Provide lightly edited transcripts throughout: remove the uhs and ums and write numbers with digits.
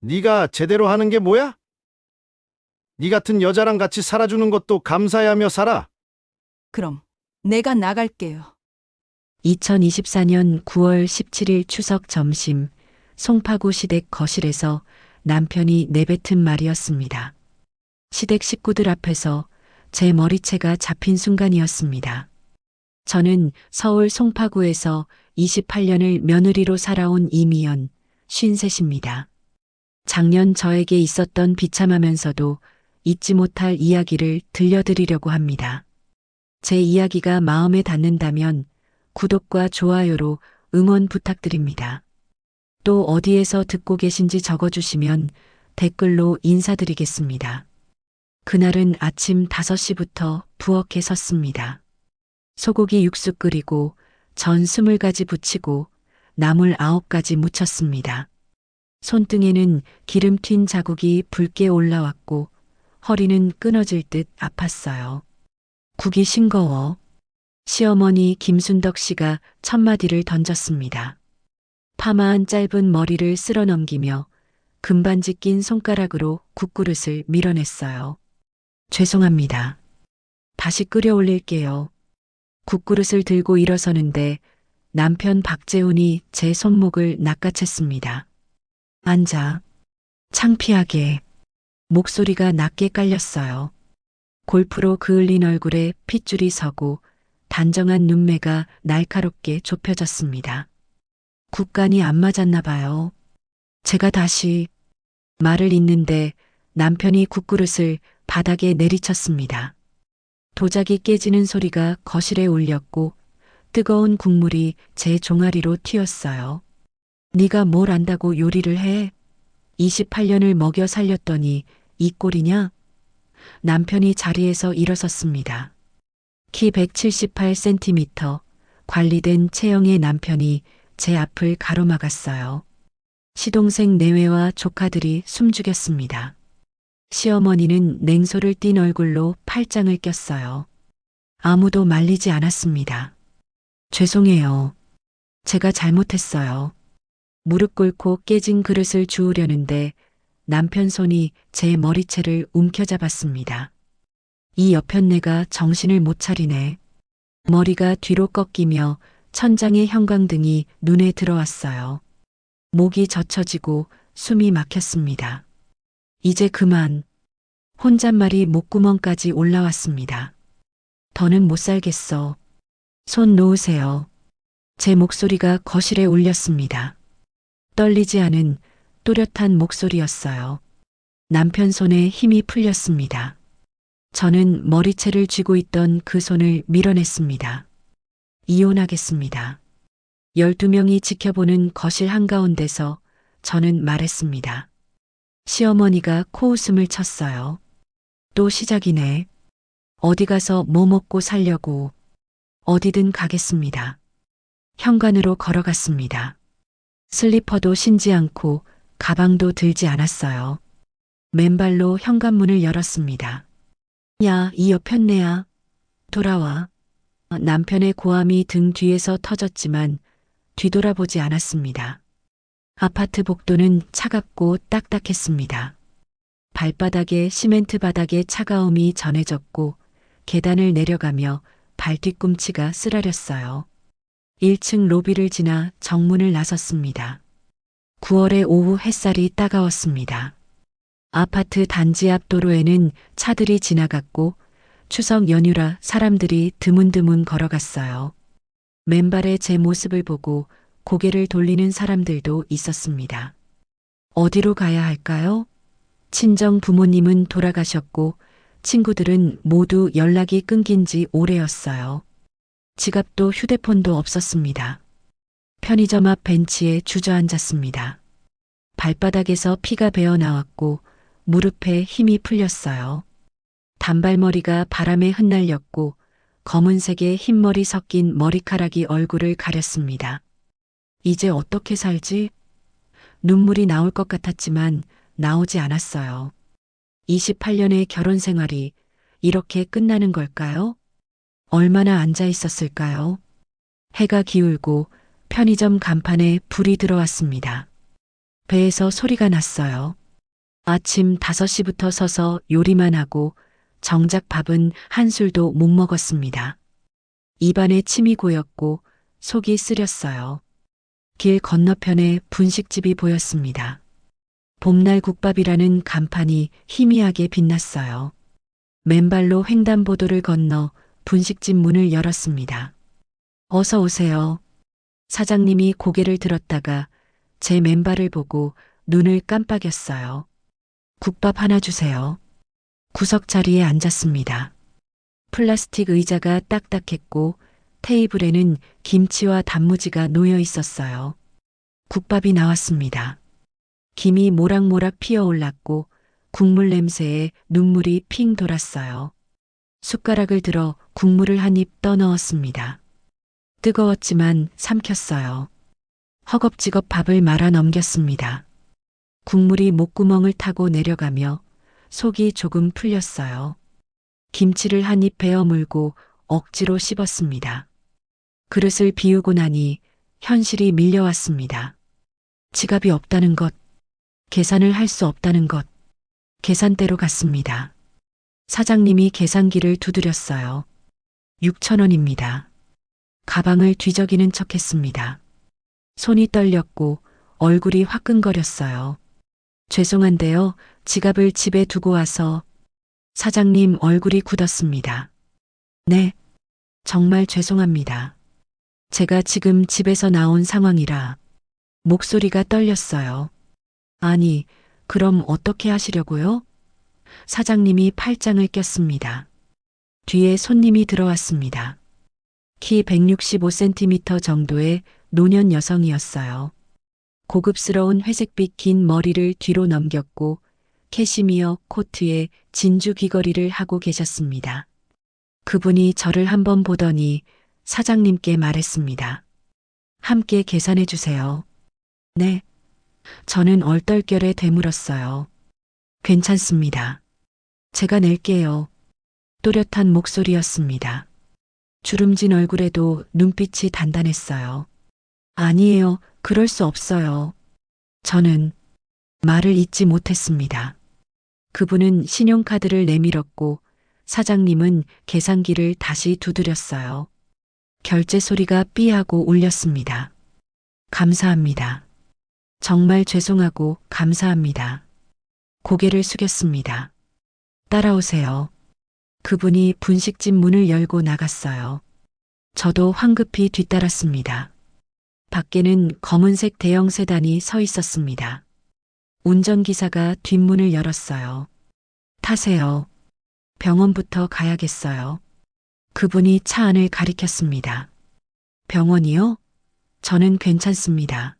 네가 제대로 하는 게 뭐야? 네 같은 여자랑 같이 살아주는 것도 감사해하며 살아. 그럼 내가 나갈게요. 2024년 9월 17일 추석 점심, 송파구 시댁 거실에서 남편이 내뱉은 말이었습니다. 시댁 식구들 앞에서 제 머리채가 잡힌 순간이었습니다. 저는 서울 송파구에서 28년을 며느리로 살아온 이미연, 53입니다. 작년 저에게 있었던 비참하면서도 잊지 못할 이야기를 들려드리려고 합니다. 제 이야기가 마음에 닿는다면 구독과 좋아요로 응원 부탁드립니다. 또 어디에서 듣고 계신지 적어주시면 댓글로 인사드리겠습니다. 그날은 아침 5시부터 부엌에 섰습니다. 소고기 육수 끓이고 전 20가지 부치고 나물 9가지 무쳤습니다. 손등에는 기름 튄 자국이 붉게 올라왔고 허리는 끊어질 듯 아팠어요. 국이 싱거워. 시어머니 김순덕 씨가 첫마디를 던졌습니다. 파마한 짧은 머리를 쓸어 넘기며 금반지 낀 손가락으로 국그릇을 밀어냈어요. 죄송합니다. 다시 끓여 올릴게요. 국그릇을 들고 일어서는데 남편 박재훈이 제 손목을 낚아챘습니다. 앉아. 창피하게. 목소리가 낮게 깔렸어요. 골프로 그을린 얼굴에 핏줄이 서고 단정한 눈매가 날카롭게 좁혀졌습니다. 국간이 안 맞았나 봐요. 제가 다시 말을 잇는데 남편이 국그릇을 바닥에 내리쳤습니다. 도자기 깨지는 소리가 거실에 울렸고 뜨거운 국물이 제 종아리로 튀었어요. 네가 뭘 안다고 요리를 해? 28년을 먹여 살렸더니 이 꼴이냐? 남편이 자리에서 일어섰습니다. 키 178cm, 관리된 체형의 남편이 제 앞을 가로막았어요. 시동생 내외와 조카들이 숨죽였습니다. 시어머니는 냉소를 띤 얼굴로 팔짱을 꼈어요. 아무도 말리지 않았습니다. 죄송해요. 제가 잘못했어요. 무릎 꿇고 깨진 그릇을 주우려는데 남편 손이 제 머리채를 움켜잡았습니다. 이 여편네가 정신을 못 차리네. 머리가 뒤로 꺾이며 천장의 형광등이 눈에 들어왔어요. 목이 젖혀지고 숨이 막혔습니다. 이제 그만. 혼잣말이 목구멍까지 올라왔습니다. 더는 못 살겠어. 손 놓으세요. 제 목소리가 거실에 울렸습니다. 떨리지 않은 또렷한 목소리였어요. 남편 손에 힘이 풀렸습니다. 저는 머리채를 쥐고 있던 그 손을 밀어냈습니다. 이혼하겠습니다. 12명이 지켜보는 거실 한가운데서 저는 말했습니다. 시어머니가 코웃음을 쳤어요. 또 시작이네. 어디 가서 뭐 먹고 살려고. 어디든 가겠습니다. 현관으로 걸어갔습니다. 슬리퍼도 신지 않고 가방도 들지 않았어요. 맨발로 현관문을 열었습니다. 야, 이 여편네야. 돌아와. 남편의 고함이 등 뒤에서 터졌지만 뒤돌아보지 않았습니다. 아파트 복도는 차갑고 딱딱했습니다. 발바닥에 시멘트 바닥의 차가움이 전해졌고 계단을 내려가며 발 뒤꿈치가 쓰라렸어요. 1층 로비를 지나 정문을 나섰습니다. 9월의 오후 햇살이 따가웠습니다. 아파트 단지 앞 도로에는 차들이 지나갔고 추석 연휴라 사람들이 드문드문 걸어갔어요. 맨발의 제 모습을 보고 고개를 돌리는 사람들도 있었습니다. 어디로 가야 할까요? 친정 부모님은 돌아가셨고 친구들은 모두 연락이 끊긴 지 오래였어요. 지갑도 휴대폰도 없었습니다. 편의점 앞 벤치에 주저앉았습니다. 발바닥에서 피가 배어 나왔고 무릎에 힘이 풀렸어요. 단발머리가 바람에 흩날렸고 검은색의 흰머리 섞인 머리카락이 얼굴을 가렸습니다. 이제 어떻게 살지? 눈물이 나올 것 같았지만 나오지 않았어요. 28년의 결혼 생활이 이렇게 끝나는 걸까요? 얼마나 앉아 있었을까요? 해가 기울고 편의점 간판에 불이 들어왔습니다. 배에서 소리가 났어요. 아침 5시부터 서서 요리만 하고 정작 밥은 한 술도 못 먹었습니다. 입안에 침이 고였고 속이 쓰렸어요. 길 건너편에 분식집이 보였습니다. 봄날 국밥이라는 간판이 희미하게 빛났어요. 맨발로 횡단보도를 건너 분식집 문을 열었습니다. 어서 오세요. 사장님이 고개를 들었다가 제 맨발을 보고 눈을 깜빡였어요. 국밥 하나 주세요. 구석 자리에 앉았습니다. 플라스틱 의자가 딱딱했고 테이블에는 김치와 단무지가 놓여 있었어요. 국밥이 나왔습니다. 김이 모락모락 피어올랐고 국물 냄새에 눈물이 핑 돌았어요. 숟가락을 들어 국물을 한 입 떠넣었습니다. 뜨거웠지만 삼켰어요. 허겁지겁 밥을 말아 넘겼습니다. 국물이 목구멍을 타고 내려가며 속이 조금 풀렸어요. 김치를 한 입 베어 물고 억지로 씹었습니다. 그릇을 비우고 나니 현실이 밀려왔습니다. 지갑이 없다는 것, 계산을 할 수 없다는 것, 계산대로 갔습니다. 사장님이 계산기를 두드렸어요. 6,000원입니다. 가방을 뒤적이는 척 했습니다. 손이 떨렸고 얼굴이 화끈거렸어요. 죄송한데요. 지갑을 집에 두고 와서. 사장님 얼굴이 굳었습니다. 네, 정말 죄송합니다. 제가 지금 집에서 나온 상황이라. 목소리가 떨렸어요. 아니, 그럼 어떻게 하시려고요? 사장님이 팔짱을 꼈습니다. 뒤에 손님이 들어왔습니다. 키 165cm 정도의 노년 여성이었어요. 고급스러운 회색빛 긴 머리를 뒤로 넘겼고 캐시미어 코트에 진주 귀걸이를 하고 계셨습니다. 그분이 저를 한번 보더니 사장님께 말했습니다. 함께 계산해 주세요. 네. 저는 얼떨결에 되물었어요. 괜찮습니다. 제가 낼게요. 또렷한 목소리였습니다. 주름진 얼굴에도 눈빛이 단단했어요. 아니에요. 그럴 수 없어요. 저는 말을 잇지 못했습니다. 그분은 신용카드를 내밀었고 사장님은 계산기를 다시 두드렸어요. 결제 소리가 삐하고 울렸습니다. 감사합니다. 정말 죄송하고 감사합니다. 고개를 숙였습니다. 따라오세요. 그분이 분식집 문을 열고 나갔어요. 저도 황급히 뒤따랐습니다. 밖에는 검은색 대형 세단이 서 있었습니다. 운전기사가 뒷문을 열었어요. 타세요. 병원부터 가야겠어요. 그분이 차 안을 가리켰습니다. 병원이요? 저는 괜찮습니다.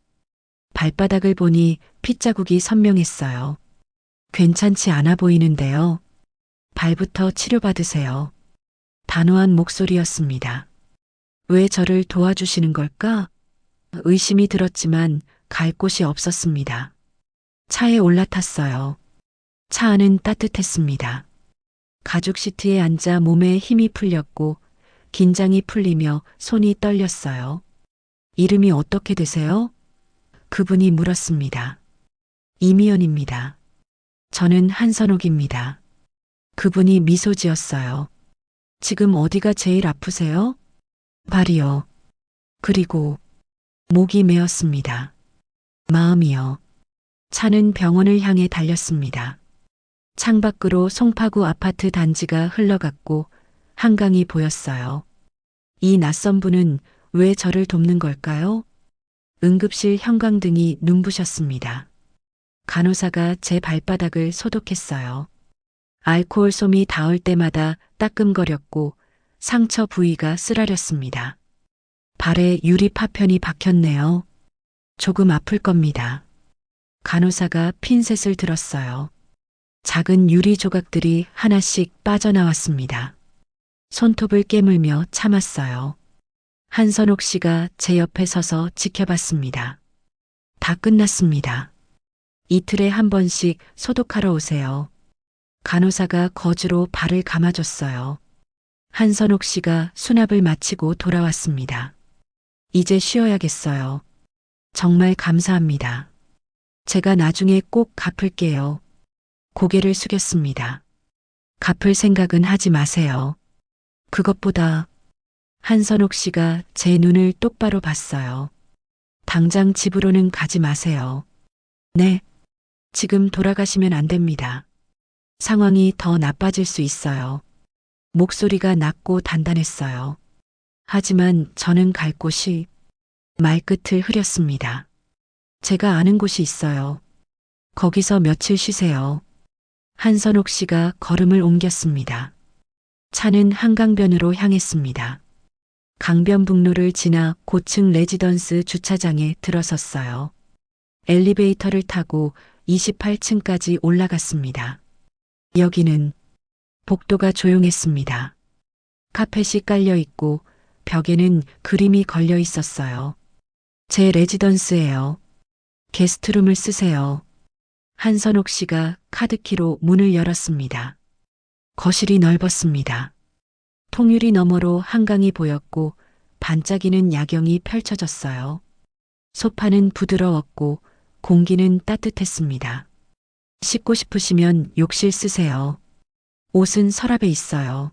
발바닥을 보니 핏자국이 선명했어요. 괜찮지 않아 보이는데요. 발부터 치료받으세요. 단호한 목소리였습니다. 왜 저를 도와주시는 걸까? 의심이 들었지만 갈 곳이 없었습니다. 차에 올라탔어요. 차 안은 따뜻했습니다. 가죽 시트에 앉아 몸에 힘이 풀렸고 긴장이 풀리며 손이 떨렸어요. 이름이 어떻게 되세요? 그분이 물었습니다. 이미연입니다. 저는 한선옥입니다. 그분이 미소 지었어요. 지금 어디가 제일 아프세요? 발이요. 그리고 목이 메었습니다. 마음이요. 차는 병원을 향해 달렸습니다. 창밖으로 송파구 아파트 단지가 흘러갔고 한강이 보였어요. 이 낯선 분은 왜 저를 돕는 걸까요? 응급실 형광등이 눈부셨습니다. 간호사가 제 발바닥을 소독했어요. 알코올 솜이 닿을 때마다 따끔거렸고 상처 부위가 쓰라렸습니다. 발에 유리 파편이 박혔네요. 조금 아플 겁니다. 간호사가 핀셋을 들었어요. 작은 유리 조각들이 하나씩 빠져나왔습니다. 손톱을 깨물며 참았어요. 한선옥 씨가 제 옆에 서서 지켜봤습니다. 다 끝났습니다. 이틀에 한 번씩 소독하러 오세요. 간호사가 거즈로 발을 감아줬어요. 한선옥 씨가 수납을 마치고 돌아왔습니다. 이제 쉬어야겠어요. 정말 감사합니다. 제가 나중에 꼭 갚을게요. 고개를 숙였습니다. 갚을 생각은 하지 마세요. 그것보다 한선옥 씨가 제 눈을 똑바로 봤어요. 당장 집으로는 가지 마세요. 네. 지금 돌아가시면 안 됩니다. 상황이 더 나빠질 수 있어요. 목소리가 낮고 단단했어요. 하지만 저는 갈 곳이 말끝을 흐렸습니다. 제가 아는 곳이 있어요. 거기서 며칠 쉬세요. 한선옥 씨가 걸음을 옮겼습니다. 차는 한강변으로 향했습니다. 강변북로를 지나 고층 레지던스 주차장에 들어섰어요. 엘리베이터를 타고 28층까지 올라갔습니다. 여기는 복도가 조용했습니다. 카펫이 깔려 있고 벽에는 그림이 걸려 있었어요. 제 레지던스예요. 게스트룸을 쓰세요. 한선옥 씨가 카드키로 문을 열었습니다. 거실이 넓었습니다. 통유리 너머로 한강이 보였고 반짝이는 야경이 펼쳐졌어요. 소파는 부드러웠고 공기는 따뜻했습니다. 씻고 싶으시면 욕실 쓰세요. 옷은 서랍에 있어요.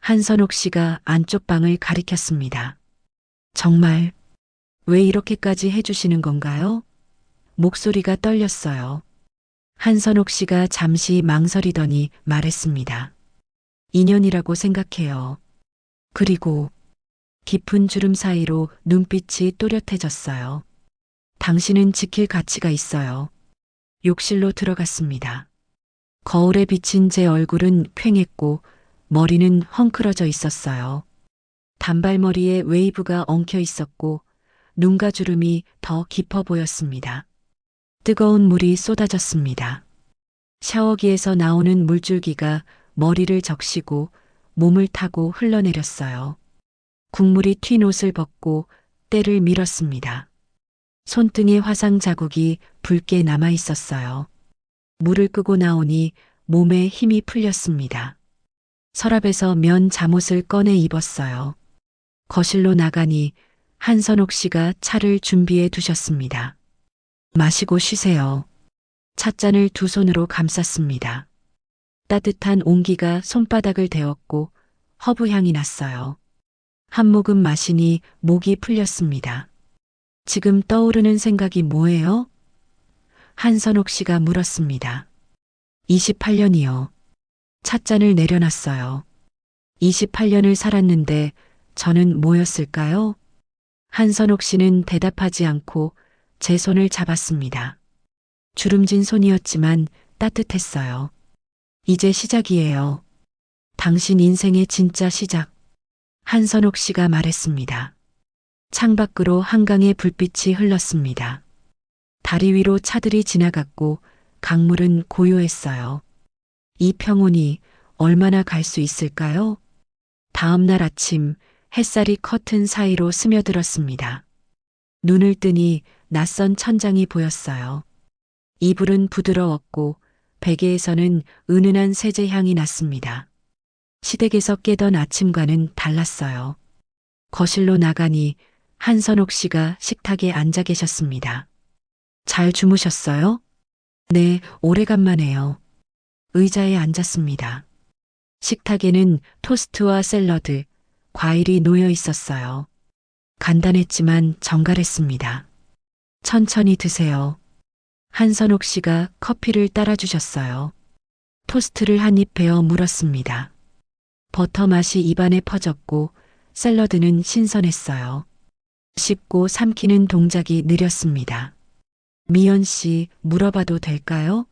한선옥 씨가 안쪽 방을 가리켰습니다. 정말 왜 이렇게까지 해주시는 건가요? 목소리가 떨렸어요. 한선옥 씨가 잠시 망설이더니 말했습니다. 인연이라고 생각해요. 그리고 깊은 주름 사이로 눈빛이 또렷해졌어요. 당신은 지킬 가치가 있어요. 욕실로 들어갔습니다. 거울에 비친 제 얼굴은 퀭했고 머리는 헝클어져 있었어요. 단발머리에 웨이브가 엉켜 있었고 눈과 주름이 더 깊어 보였습니다. 뜨거운 물이 쏟아졌습니다. 샤워기에서 나오는 물줄기가 머리를 적시고 몸을 타고 흘러내렸어요. 국물이 튄 옷을 벗고 때를 밀었습니다. 손등에 화상 자국이 붉게 남아 있었어요. 물을 끄고 나오니 몸에 힘이 풀렸습니다. 서랍에서 면 잠옷을 꺼내 입었어요. 거실로 나가니 한선옥 씨가 차를 준비해 두셨습니다. 마시고 쉬세요. 찻잔을 두 손으로 감쌌습니다. 따뜻한 온기가 손바닥을 데웠고 허브 향이 났어요. 한 모금 마시니 목이 풀렸습니다. 지금 떠오르는 생각이 뭐예요? 한선옥 씨가 물었습니다. 28년이요. 찻잔을 내려놨어요. 28년을 살았는데 저는 뭐였을까요? 한선옥 씨는 대답하지 않고 제 손을 잡았습니다. 주름진 손이었지만 따뜻했어요. 이제 시작이에요. 당신 인생의 진짜 시작. 한선옥 씨가 말했습니다. 창밖으로 한강의 불빛이 흘렀습니다. 다리 위로 차들이 지나갔고 강물은 고요했어요. 이 평온이 얼마나 갈 수 있을까요? 다음 날 아침 햇살이 커튼 사이로 스며들었습니다. 눈을 뜨니 낯선 천장이 보였어요. 이불은 부드러웠고 베개에서는 은은한 세제 향이 났습니다. 시댁에서 깨던 아침과는 달랐어요. 거실로 나가니 한선옥 씨가 식탁에 앉아 계셨습니다. 잘 주무셨어요? 네, 오래간만에요. 의자에 앉았습니다. 식탁에는 토스트와 샐러드, 과일이 놓여 있었어요. 간단했지만 정갈했습니다. 천천히 드세요. 한선옥 씨가 커피를 따라주셨어요. 토스트를 한 입 베어 물었습니다. 버터 맛이 입안에 퍼졌고 샐러드는 신선했어요. 씹고 삼키는 동작이 느렸습니다. 미연 씨, 물어봐도 될까요?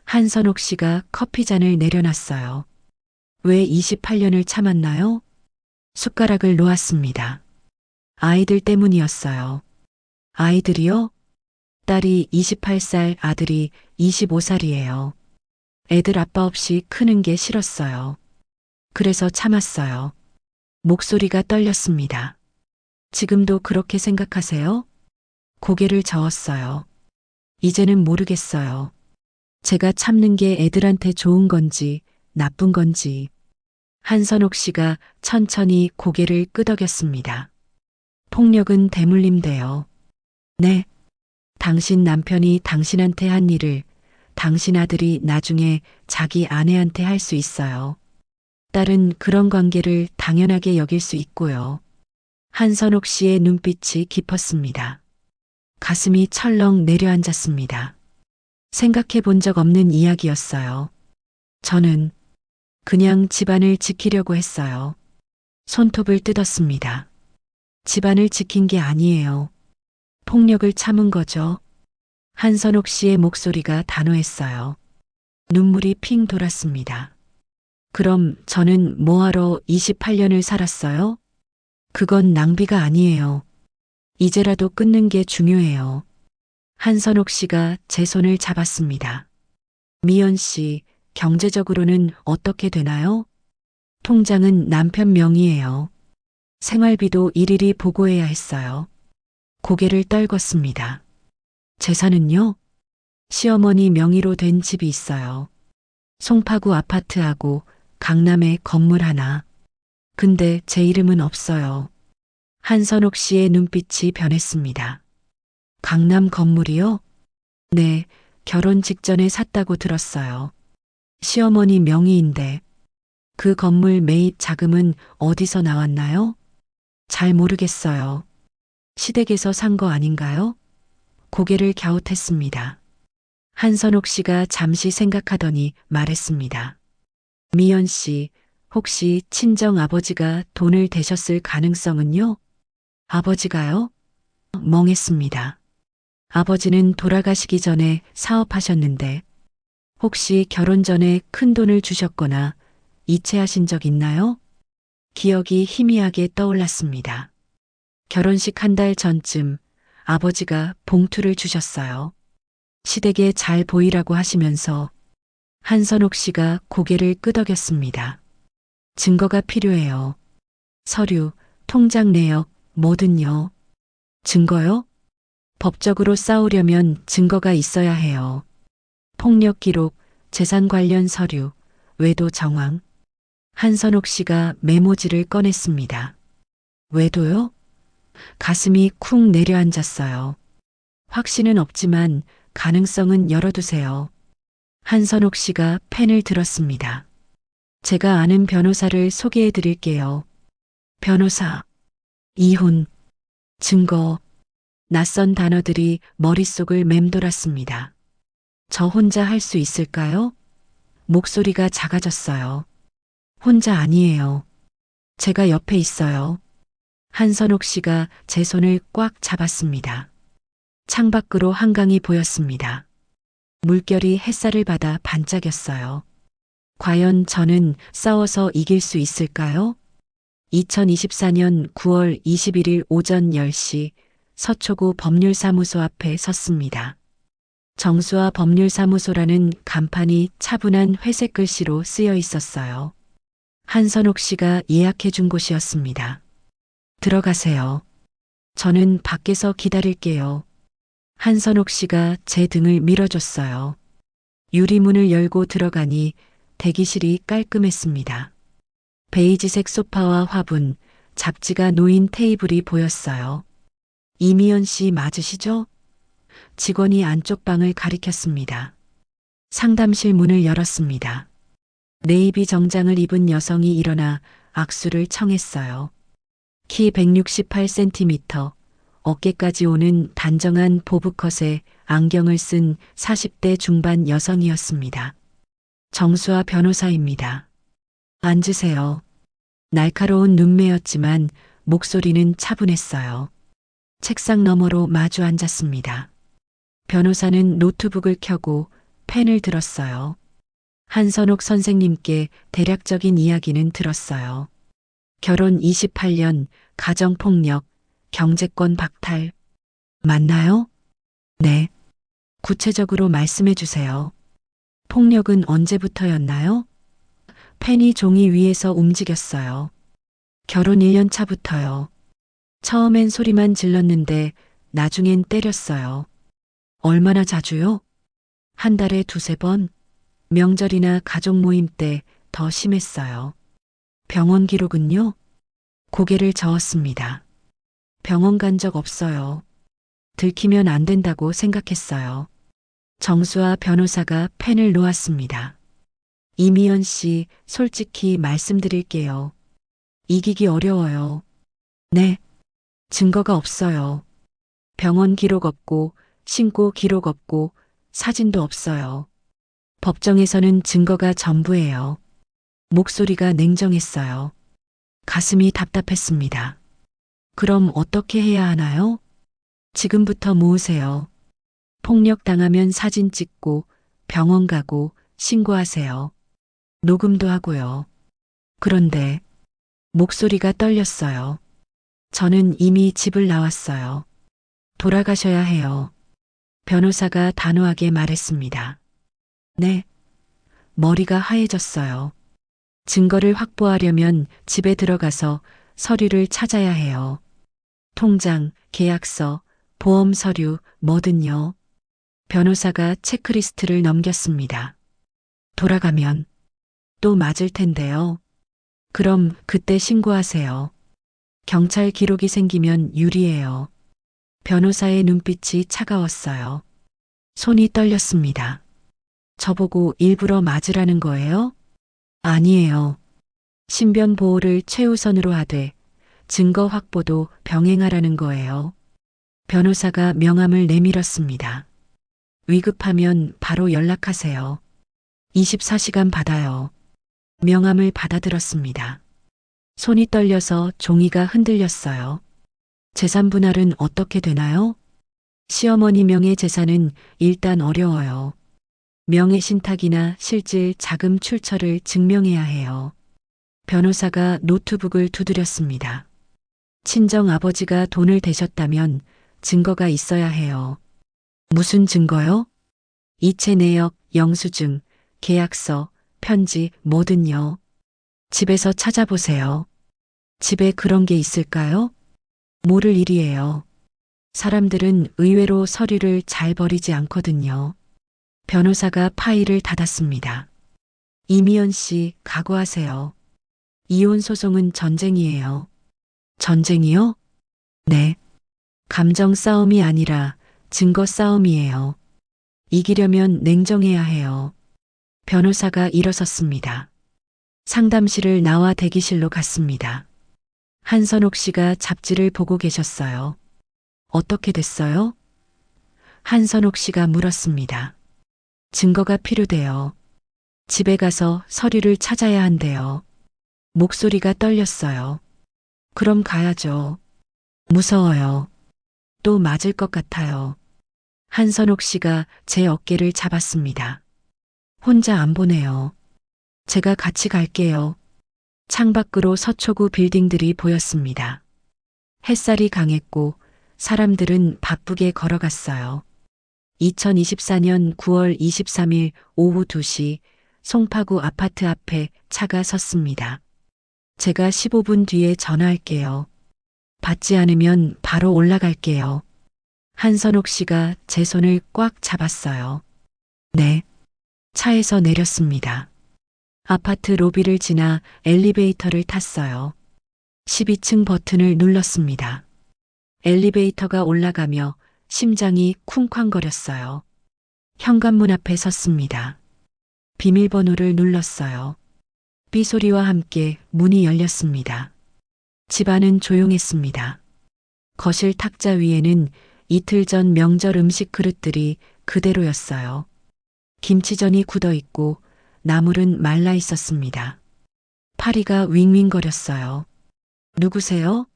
한선옥 씨가 커피잔을 내려놨어요. 왜 28년을 참았나요? 숟가락을 놓았습니다. 아이들 때문이었어요. 아이들이요? 딸이 28살, 아들이 25살이에요. 애들 아빠 없이 크는 게 싫었어요. 그래서 참았어요. 목소리가 떨렸습니다. 지금도 그렇게 생각하세요? 고개를 저었어요. 이제는 모르겠어요. 제가 참는 게 애들한테 좋은 건지 나쁜 건지. 한선옥 씨가 천천히 고개를 끄덕였습니다. 폭력은 대물림돼요. 네. 당신 남편이 당신한테 한 일을 당신 아들이 나중에 자기 아내한테 할 수 있어요. 딸은 그런 관계를 당연하게 여길 수 있고요. 한선옥 씨의 눈빛이 깊었습니다. 가슴이 철렁 내려앉았습니다. 생각해 본 적 없는 이야기였어요. 저는 그냥 집안을 지키려고 했어요. 손톱을 뜯었습니다. 집안을 지킨 게 아니에요. 폭력을 참은 거죠. 한선옥 씨의 목소리가 단호했어요. 눈물이 핑 돌았습니다. 그럼 저는 뭐하러 28년을 살았어요? 그건 낭비가 아니에요. 이제라도 끊는 게 중요해요. 한선옥 씨가 제 손을 잡았습니다. 미연 씨, 경제적으로는 어떻게 되나요? 통장은 남편 명의예요. 생활비도 일일이 보고해야 했어요. 고개를 떨궜습니다. 재산은요? 시어머니 명의로 된 집이 있어요. 송파구 아파트하고 강남에 건물 하나. 근데 제 이름은 없어요. 한선옥 씨의 눈빛이 변했습니다. 강남 건물이요? 네, 결혼 직전에 샀다고 들었어요. 시어머니 명의인데 그 건물 매입 자금은 어디서 나왔나요? 잘 모르겠어요. 시댁에서 산 거 아닌가요? 고개를 갸웃했습니다. 한선옥 씨가 잠시 생각하더니 말했습니다. 미연 씨, 혹시 친정 아버지가 돈을 대셨을 가능성은요? 아버지가요? 멍했습니다. 아버지는 돌아가시기 전에 사업하셨는데 혹시 결혼 전에 큰 돈을 주셨거나 이체하신 적 있나요? 기억이 희미하게 떠올랐습니다. 결혼식 한 달 전쯤 아버지가 봉투를 주셨어요. 시댁에 잘 보이라고 하시면서 한선옥 씨가 고개를 끄덕였습니다. 증거가 필요해요. 서류, 통장 내역, 뭐든요. 증거요? 법적으로 싸우려면 증거가 있어야 해요. 폭력 기록, 재산 관련 서류, 외도 정황. 한선옥 씨가 메모지를 꺼냈습니다. 외도요? 가슴이 쿵 내려앉았어요. 확신은 없지만 가능성은 열어두세요. 한선옥 씨가 펜을 들었습니다. 제가 아는 변호사를 소개해 드릴게요. 변호사, 이혼, 증거, 낯선 단어들이 머릿속을 맴돌았습니다. 저 혼자 할 수 있을까요? 목소리가 작아졌어요. 혼자 아니에요. 제가 옆에 있어요. 한선옥 씨가 제 손을 꽉 잡았습니다. 창밖으로 한강이 보였습니다. 물결이 햇살을 받아 반짝였어요. 과연 저는 싸워서 이길 수 있을까요? 2024년 9월 21일 오전 10시 서초구 법률사무소 앞에 섰습니다. 정수아 법률사무소라는 간판이 차분한 회색 글씨로 쓰여 있었어요. 한선옥 씨가 예약해 준 곳이었습니다. 들어가세요. 저는 밖에서 기다릴게요. 한선옥 씨가 제 등을 밀어줬어요. 유리문을 열고 들어가니 대기실이 깔끔했습니다. 베이지색 소파와 화분, 잡지가 놓인 테이블이 보였어요. 이미연 씨 맞으시죠? 직원이 안쪽 방을 가리켰습니다. 상담실 문을 열었습니다. 네이비 정장을 입은 여성이 일어나 악수를 청했어요. 키 168cm, 어깨까지 오는 단정한 보브컷에 안경을 쓴 40대 중반 여성이었습니다. 정수아 변호사입니다. 앉으세요. 날카로운 눈매였지만 목소리는 차분했어요. 책상 너머로 마주 앉았습니다. 변호사는 노트북을 켜고 펜을 들었어요. 한선옥 선생님께 대략적인 이야기는 들었어요. 결혼 28년, 가정폭력, 경제권 박탈. 맞나요? 네. 구체적으로 말씀해 주세요. 폭력은 언제부터였나요? 펜이 종이 위에서 움직였어요. 결혼 1년 차부터요. 처음엔 소리만 질렀는데 나중엔 때렸어요. 얼마나 자주요? 한 달에 2~3번? 명절이나 가족 모임 때 더 심했어요. 병원 기록은요? 고개를 저었습니다. 병원 간 적 없어요. 들키면 안 된다고 생각했어요. 정수아 변호사가 펜을 놓았습니다. 이미연 씨, 솔직히 말씀드릴게요. 이기기 어려워요. 네. 증거가 없어요. 병원 기록 없고, 신고 기록 없고, 사진도 없어요. 법정에서는 증거가 전부예요. 목소리가 냉정했어요. 가슴이 답답했습니다. 그럼 어떻게 해야 하나요? 지금부터 모으세요. 폭력당하면 사진 찍고, 병원 가고, 신고하세요. 녹음도 하고요. 그런데, 목소리가 떨렸어요. 저는 이미 집을 나왔어요. 돌아가셔야 해요. 변호사가 단호하게 말했습니다. 네. 머리가 하얘졌어요. 증거를 확보하려면 집에 들어가서 서류를 찾아야 해요. 통장, 계약서, 보험 서류, 뭐든요. 변호사가 체크리스트를 넘겼습니다. 돌아가면 또 맞을 텐데요. 그럼 그때 신고하세요. 경찰 기록이 생기면 유리해요. 변호사의 눈빛이 차가웠어요. 손이 떨렸습니다. 저보고 일부러 맞으라는 거예요? 아니에요. 신변 보호를 최우선으로 하되 증거 확보도 병행하라는 거예요. 변호사가 명함을 내밀었습니다. 위급하면 바로 연락하세요. 24시간 받아요. 명함을 받아들었습니다. 손이 떨려서 종이가 흔들렸어요. 재산 분할은 어떻게 되나요? 시어머니 명의 재산은 일단 어려워요. 명의 신탁이나 실질 자금 출처를 증명해야 해요. 변호사가 노트북을 두드렸습니다. 친정 아버지가 돈을 대셨다면 증거가 있어야 해요. 무슨 증거요? 이체 내역, 영수증, 계약서, 편지, 뭐든요. 집에서 찾아보세요. 집에 그런 게 있을까요? 모를 일이에요. 사람들은 의외로 서류를 잘 버리지 않거든요. 변호사가 파일을 닫았습니다. 이미연 씨, 각오하세요. 이혼 소송은 전쟁이에요. 전쟁이요? 네. 감정 싸움이 아니라 증거 싸움이에요. 이기려면 냉정해야 해요. 변호사가 일어섰습니다. 상담실을 나와 대기실로 갔습니다. 한선옥 씨가 잡지를 보고 계셨어요. 어떻게 됐어요? 한선옥 씨가 물었습니다. 증거가 필요돼요. 집에 가서 서류를 찾아야 한대요. 목소리가 떨렸어요. 그럼 가야죠. 무서워요. 또 맞을 것 같아요. 한선옥 씨가 제 어깨를 잡았습니다. 혼자 안 보내요. 제가 같이 갈게요. 창밖으로 서초구 빌딩들이 보였습니다. 햇살이 강했고 사람들은 바쁘게 걸어갔어요. 2024년 9월 23일 오후 2시 송파구 아파트 앞에 차가 섰습니다. 제가 15분 뒤에 전화할게요. 받지 않으면 바로 올라갈게요. 한선옥 씨가 제 손을 꽉 잡았어요. 네. 차에서 내렸습니다. 아파트 로비를 지나 엘리베이터를 탔어요. 12층 버튼을 눌렀습니다. 엘리베이터가 올라가며 심장이 쿵쾅거렸어요. 현관문 앞에 섰습니다. 비밀번호를 눌렀어요. 삐소리와 함께 문이 열렸습니다. 집안은 조용했습니다. 거실 탁자 위에는 이틀 전 명절 음식 그릇들이 그대로였어요. 김치전이 굳어 있고 나물은 말라 있었습니다. 파리가 윙윙거렸어요. 누구세요?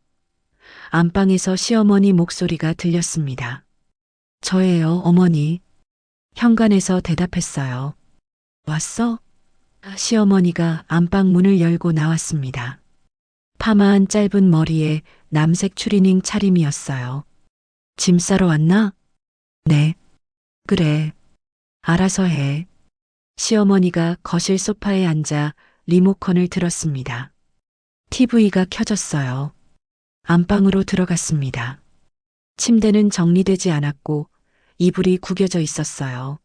안방에서 시어머니 목소리가 들렸습니다. 저예요, 어머니. 현관에서 대답했어요. 왔어? 시어머니가 안방 문을 열고 나왔습니다. 파마한 짧은 머리에 남색 추리닝 차림이었어요. 짐 싸러 왔나? 네. 그래. 알아서 해. 시어머니가 거실 소파에 앉아 리모컨을 들었습니다. TV가 켜졌어요. 안방으로 들어갔습니다. 침대는 정리되지 않았고 이불이 구겨져 있었어요.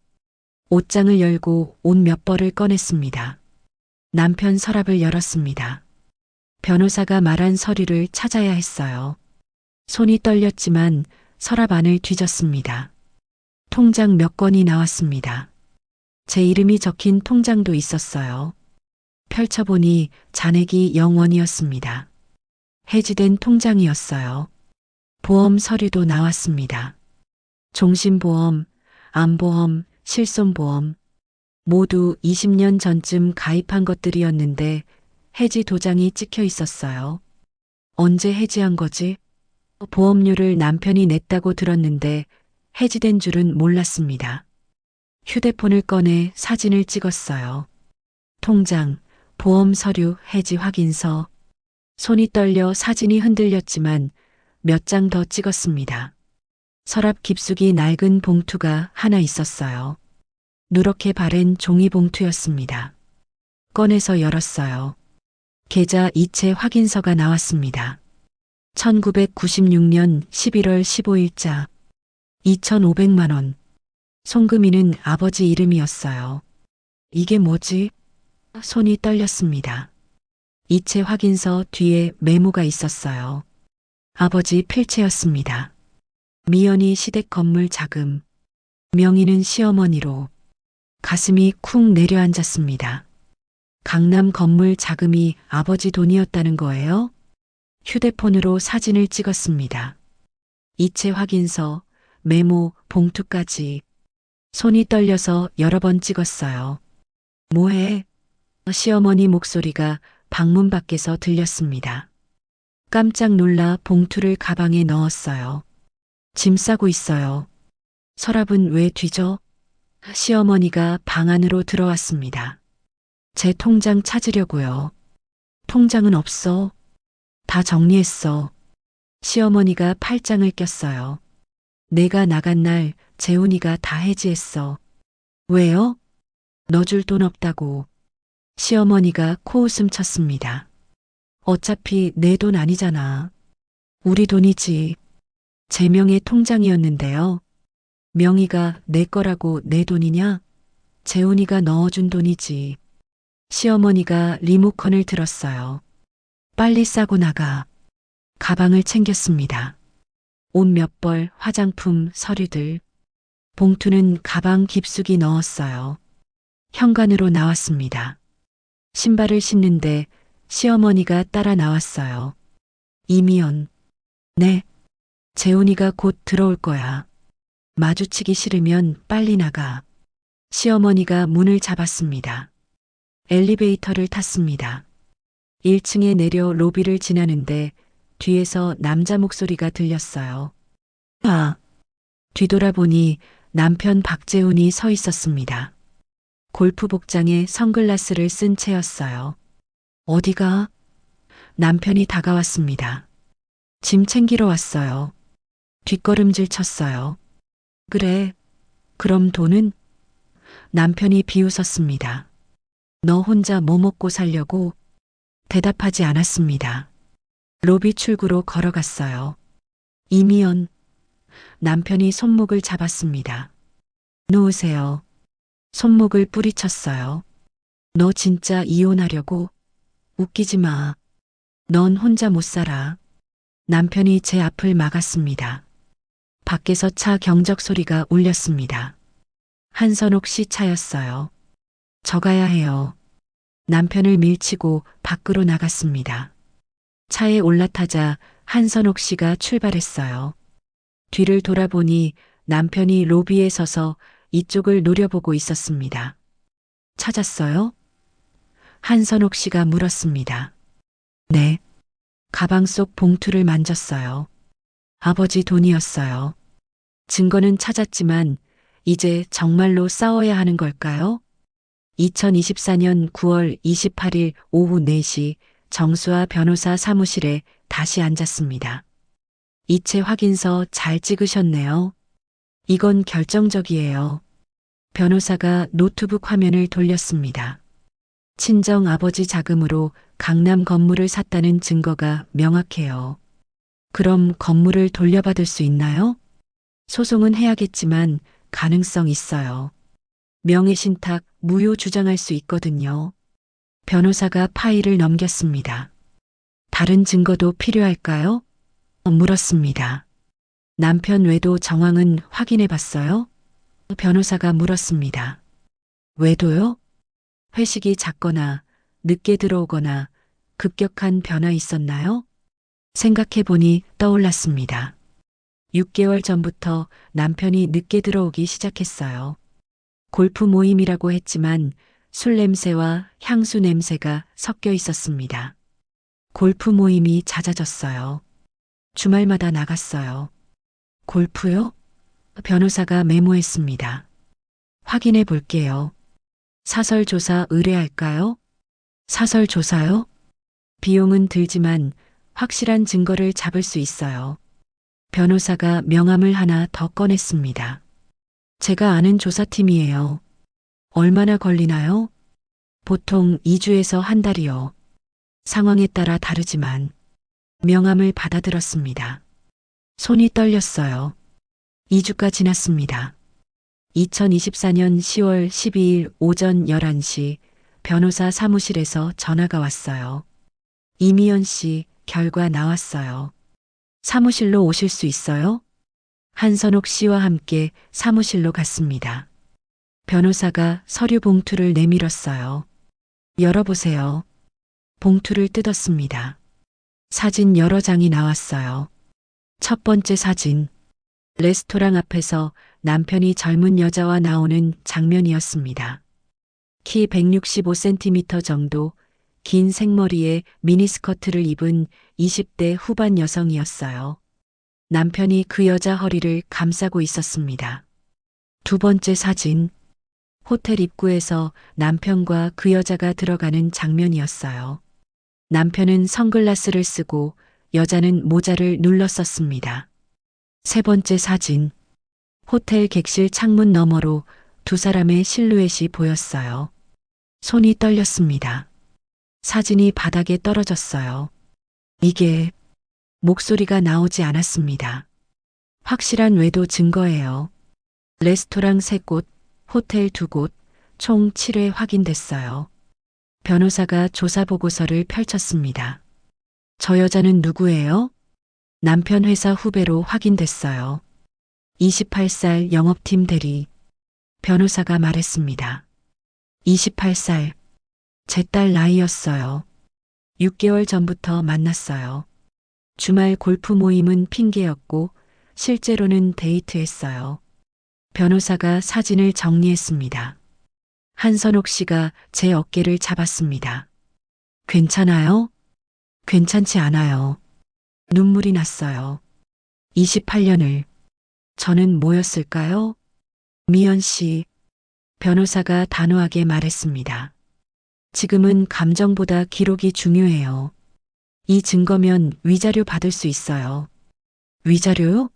옷장을 열고 옷 몇 벌을 꺼냈습니다. 남편 서랍을 열었습니다. 변호사가 말한 서류를 찾아야 했어요. 손이 떨렸지만 서랍 안을 뒤졌습니다. 통장 몇 건이 나왔습니다. 제 이름이 적힌 통장도 있었어요. 펼쳐보니 잔액이 0원이었습니다. 해지된 통장이었어요. 보험 서류도 나왔습니다. 종신보험, 암보험, 실손보험, 모두 20년 전쯤 가입한 것들이었는데 해지 도장이 찍혀 있었어요. 언제 해지한 거지? 보험료를 남편이 냈다고 들었는데 해지된 줄은 몰랐습니다. 휴대폰을 꺼내 사진을 찍었어요. 통장, 보험 서류, 해지 확인서. 손이 떨려 사진이 흔들렸지만 몇 장 더 찍었습니다. 서랍 깊숙이 낡은 봉투가 하나 있었어요. 누렇게 바랜 종이 봉투였습니다. 꺼내서 열었어요. 계좌 이체 확인서가 나왔습니다. 1996년 11월 15일자 2,500만 원. 송금인은 아버지 이름이었어요. 이게 뭐지? 손이 떨렸습니다. 이체 확인서 뒤에 메모가 있었어요. 아버지 필체였습니다. 미연이 시댁 건물 자금. 명의는 시어머니로. 가슴이 쿵 내려앉았습니다. 강남 건물 자금이 아버지 돈이었다는 거예요? 휴대폰으로 사진을 찍었습니다. 이체 확인서, 메모, 봉투까지. 손이 떨려서 여러 번 찍었어요. 뭐해? 시어머니 목소리가 방문 밖에서 들렸습니다. 깜짝 놀라 봉투를 가방에 넣었어요. 짐 싸고 있어요. 서랍은 왜 뒤져? 시어머니가 방 안으로 들어왔습니다. 제 통장 찾으려고요. 통장은 없어. 다 정리했어. 시어머니가 팔짱을 꼈어요. 내가 나간 날 재훈이가 다 해지했어. 왜요? 너 줄 돈 없다고. 시어머니가 코웃음 쳤습니다. 어차피 내 돈 아니잖아. 우리 돈이지. 제 명의 통장이었는데요. 명의가 내 거라고 내 돈이냐? 재훈이가 넣어준 돈이지. 시어머니가 리모컨을 들었어요. 빨리 싸고 나가. 가방을 챙겼습니다. 옷 몇 벌, 화장품, 서류들. 봉투는 가방 깊숙이 넣었어요. 현관으로 나왔습니다. 신발을 신는데 시어머니가 따라 나왔어요. 이미연. 네. 재훈이가 곧 들어올 거야. 마주치기 싫으면 빨리 나가. 시어머니가 문을 잡았습니다. 엘리베이터를 탔습니다. 1층에 내려 로비를 지나는데 뒤에서 남자 목소리가 들렸어요. 아. 뒤돌아보니 남편 박재훈이 서 있었습니다. 골프 복장에 선글라스를 쓴 채였어요. 어디가? 남편이 다가왔습니다. 짐 챙기러 왔어요. 뒷걸음질 쳤어요. 그래. 그럼 돈은? 남편이 비웃었습니다. 너 혼자 뭐 먹고 살려고? 대답하지 않았습니다. 로비 출구로 걸어갔어요. 이미연. 남편이 손목을 잡았습니다. 놓으세요. 손목을 뿌리쳤어요. 너 진짜 이혼하려고? 웃기지 마. 넌 혼자 못 살아. 남편이 제 앞을 막았습니다. 밖에서 차 경적 소리가 울렸습니다. 한선옥 씨 차였어요. 저 가야 해요. 남편을 밀치고 밖으로 나갔습니다. 차에 올라타자 한선옥 씨가 출발했어요. 뒤를 돌아보니 남편이 로비에 서서 이쪽을 노려보고 있었습니다. 찾았어요? 한선옥 씨가 물었습니다. 네. 가방 속 봉투를 만졌어요. 아버지 돈이었어요. 증거는 찾았지만 이제 정말로 싸워야 하는 걸까요? 2024년 9월 28일 오후 4시 정수아 변호사 사무실에 다시 앉았습니다. 이체 확인서 잘 찍으셨네요. 이건 결정적이에요. 변호사가 노트북 화면을 돌렸습니다. 친정 아버지 자금으로 강남 건물을 샀다는 증거가 명확해요. 그럼 건물을 돌려받을 수 있나요? 소송은 해야겠지만 가능성 있어요. 명예신탁 무효 주장할 수 있거든요. 변호사가 파일을 넘겼습니다. 다른 증거도 필요할까요? 물었습니다. 남편 외도 정황은 확인해 봤어요? 변호사가 물었습니다. 외도요? 회식이 작거나 늦게 들어오거나 급격한 변화 있었나요? 생각해 보니 떠올랐습니다. 6개월 전부터 남편이 늦게 들어오기 시작했어요. 골프 모임이라고 했지만 술 냄새와 향수 냄새가 섞여 있었습니다. 골프 모임이 잦아졌어요. 주말마다 나갔어요. 골프요? 변호사가 메모했습니다. 확인해 볼게요. 사설 조사 의뢰할까요? 사설 조사요? 비용은 들지만 확실한 증거를 잡을 수 있어요. 변호사가 명함을 하나 더 꺼냈습니다. 제가 아는 조사팀이에요. 얼마나 걸리나요? 보통 2주에서 한 달이요. 상황에 따라 다르지만 명함을 받아들었습니다. 손이 떨렸어요. 2주가 지났습니다. 2024년 10월 12일 오전 11시 변호사 사무실에서 전화가 왔어요. 이미연 씨, 결과 나왔어요. 사무실로 오실 수 있어요? 한선옥 씨와 함께 사무실로 갔습니다. 변호사가 서류 봉투를 내밀었어요. 열어보세요. 봉투를 뜯었습니다. 사진 여러 장이 나왔어요. 첫 번째 사진. 레스토랑 앞에서 남편이 젊은 여자와 나오는 장면이었습니다. 키 165cm 정도, 긴 생머리에 미니스커트를 입은 20대 후반 여성이었어요. 남편이 그 여자 허리를 감싸고 있었습니다. 두 번째 사진. 호텔 입구에서 남편과 그 여자가 들어가는 장면이었어요. 남편은 선글라스를 쓰고 여자는 모자를 눌렀었습니다. 세 번째 사진. 호텔 객실 창문 너머로 두 사람의 실루엣이 보였어요. 손이 떨렸습니다. 사진이 바닥에 떨어졌어요. 이게 목소리가 나오지 않았습니다. 확실한 외도 증거예요. 레스토랑 3곳, 호텔 2곳, 총 7회 확인됐어요. 변호사가 조사 보고서를 펼쳤습니다. 저 여자는 누구예요? 남편 회사 후배로 확인됐어요. 28살 영업팀 대리. 변호사가 말했습니다. 28살. 제 딸 나이였어요. 6개월 전부터 만났어요. 주말 골프 모임은 핑계였고 실제로는 데이트했어요. 변호사가 사진을 정리했습니다. 한선옥 씨가 제 어깨를 잡았습니다. 괜찮아요? 괜찮지 않아요. 눈물이 났어요. 28년을. 저는 뭐였을까요? 미연 씨. 변호사가 단호하게 말했습니다. 지금은 감정보다 기록이 중요해요. 이 증거면 위자료 받을 수 있어요. 위자료요?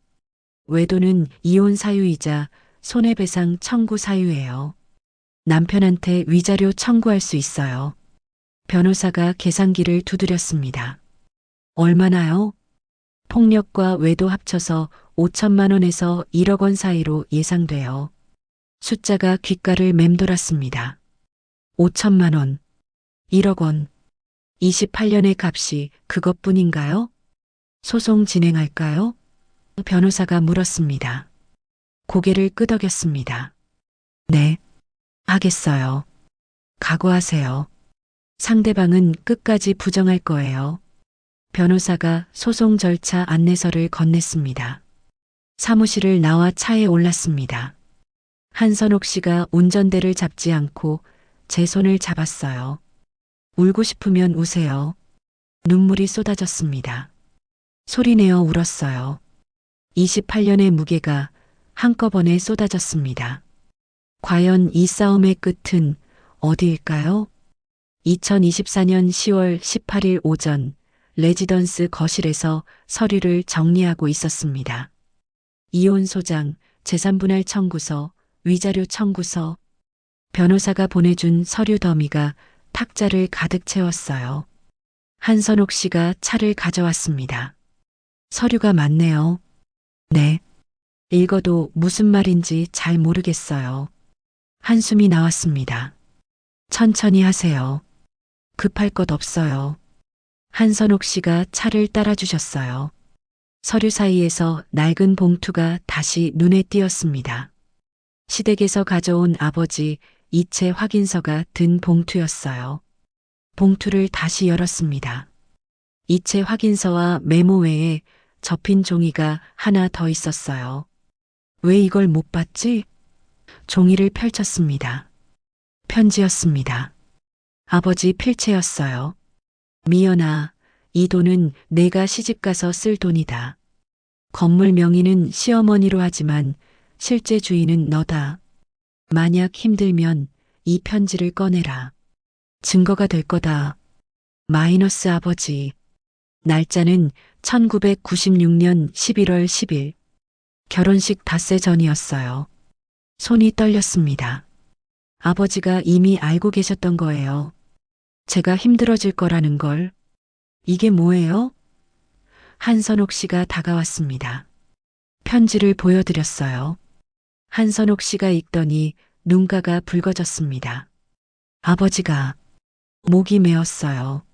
외도는 이혼 사유이자 손해배상 청구 사유예요. 남편한테 위자료 청구할 수 있어요. 변호사가 계산기를 두드렸습니다. 얼마나요? 폭력과 외도 합쳐서 5천만 원에서 1억 원 사이로 예상돼요. 숫자가 귓가를 맴돌았습니다. 5천만 원, 1억 원, 28년의 값이 그것뿐인가요? 소송 진행할까요? 변호사가 물었습니다. 고개를 끄덕였습니다. 네, 하겠어요. 각오하세요. 상대방은 끝까지 부정할 거예요. 변호사가 소송 절차 안내서를 건넸습니다. 사무실을 나와 차에 올랐습니다. 한선옥 씨가 운전대를 잡지 않고 제 손을 잡았어요. 울고 싶으면 우세요. 눈물이 쏟아졌습니다. 소리내어 울었어요. 28년의 무게가 한꺼번에 쏟아졌습니다. 과연 이 싸움의 끝은 어디일까요? 2024년 10월 18일 오전 레지던스 거실에서 서류를 정리하고 있었습니다. 이혼 소장, 재산분할 청구서, 위자료 청구서, 변호사가 보내준 서류 더미가 탁자를 가득 채웠어요. 한선옥 씨가 차를 가져왔습니다. 서류가 많네요. 네. 읽어도 무슨 말인지 잘 모르겠어요. 한숨이 나왔습니다. 천천히 하세요. 급할 것 없어요. 한선옥 씨가 차를 따라주셨어요. 서류 사이에서 낡은 봉투가 다시 눈에 띄었습니다. 시댁에서 가져온 아버지 이체 확인서가 든 봉투였어요. 봉투를 다시 열었습니다. 이체 확인서와 메모 외에 접힌 종이가 하나 더 있었어요. 왜 이걸 못 봤지? 종이를 펼쳤습니다. 편지였습니다. 아버지 필체였어요. 미연아, 이 돈은 내가 시집가서 쓸 돈이다. 건물 명의는 시어머니로 하지만 실제 주인은 너다. 만약 힘들면 이 편지를 꺼내라. 증거가 될 거다. 마이너스 아버지. 날짜는 1996년 11월 10일. 결혼식 닷새 전이었어요. 손이 떨렸습니다. 아버지가 이미 알고 계셨던 거예요. 제가 힘들어질 거라는 걸. 이게 뭐예요? 한선옥 씨가 다가왔습니다. 편지를 보여드렸어요. 한선옥 씨가 읽더니 눈가가 붉어졌습니다. 아버지가 목이 메었어요.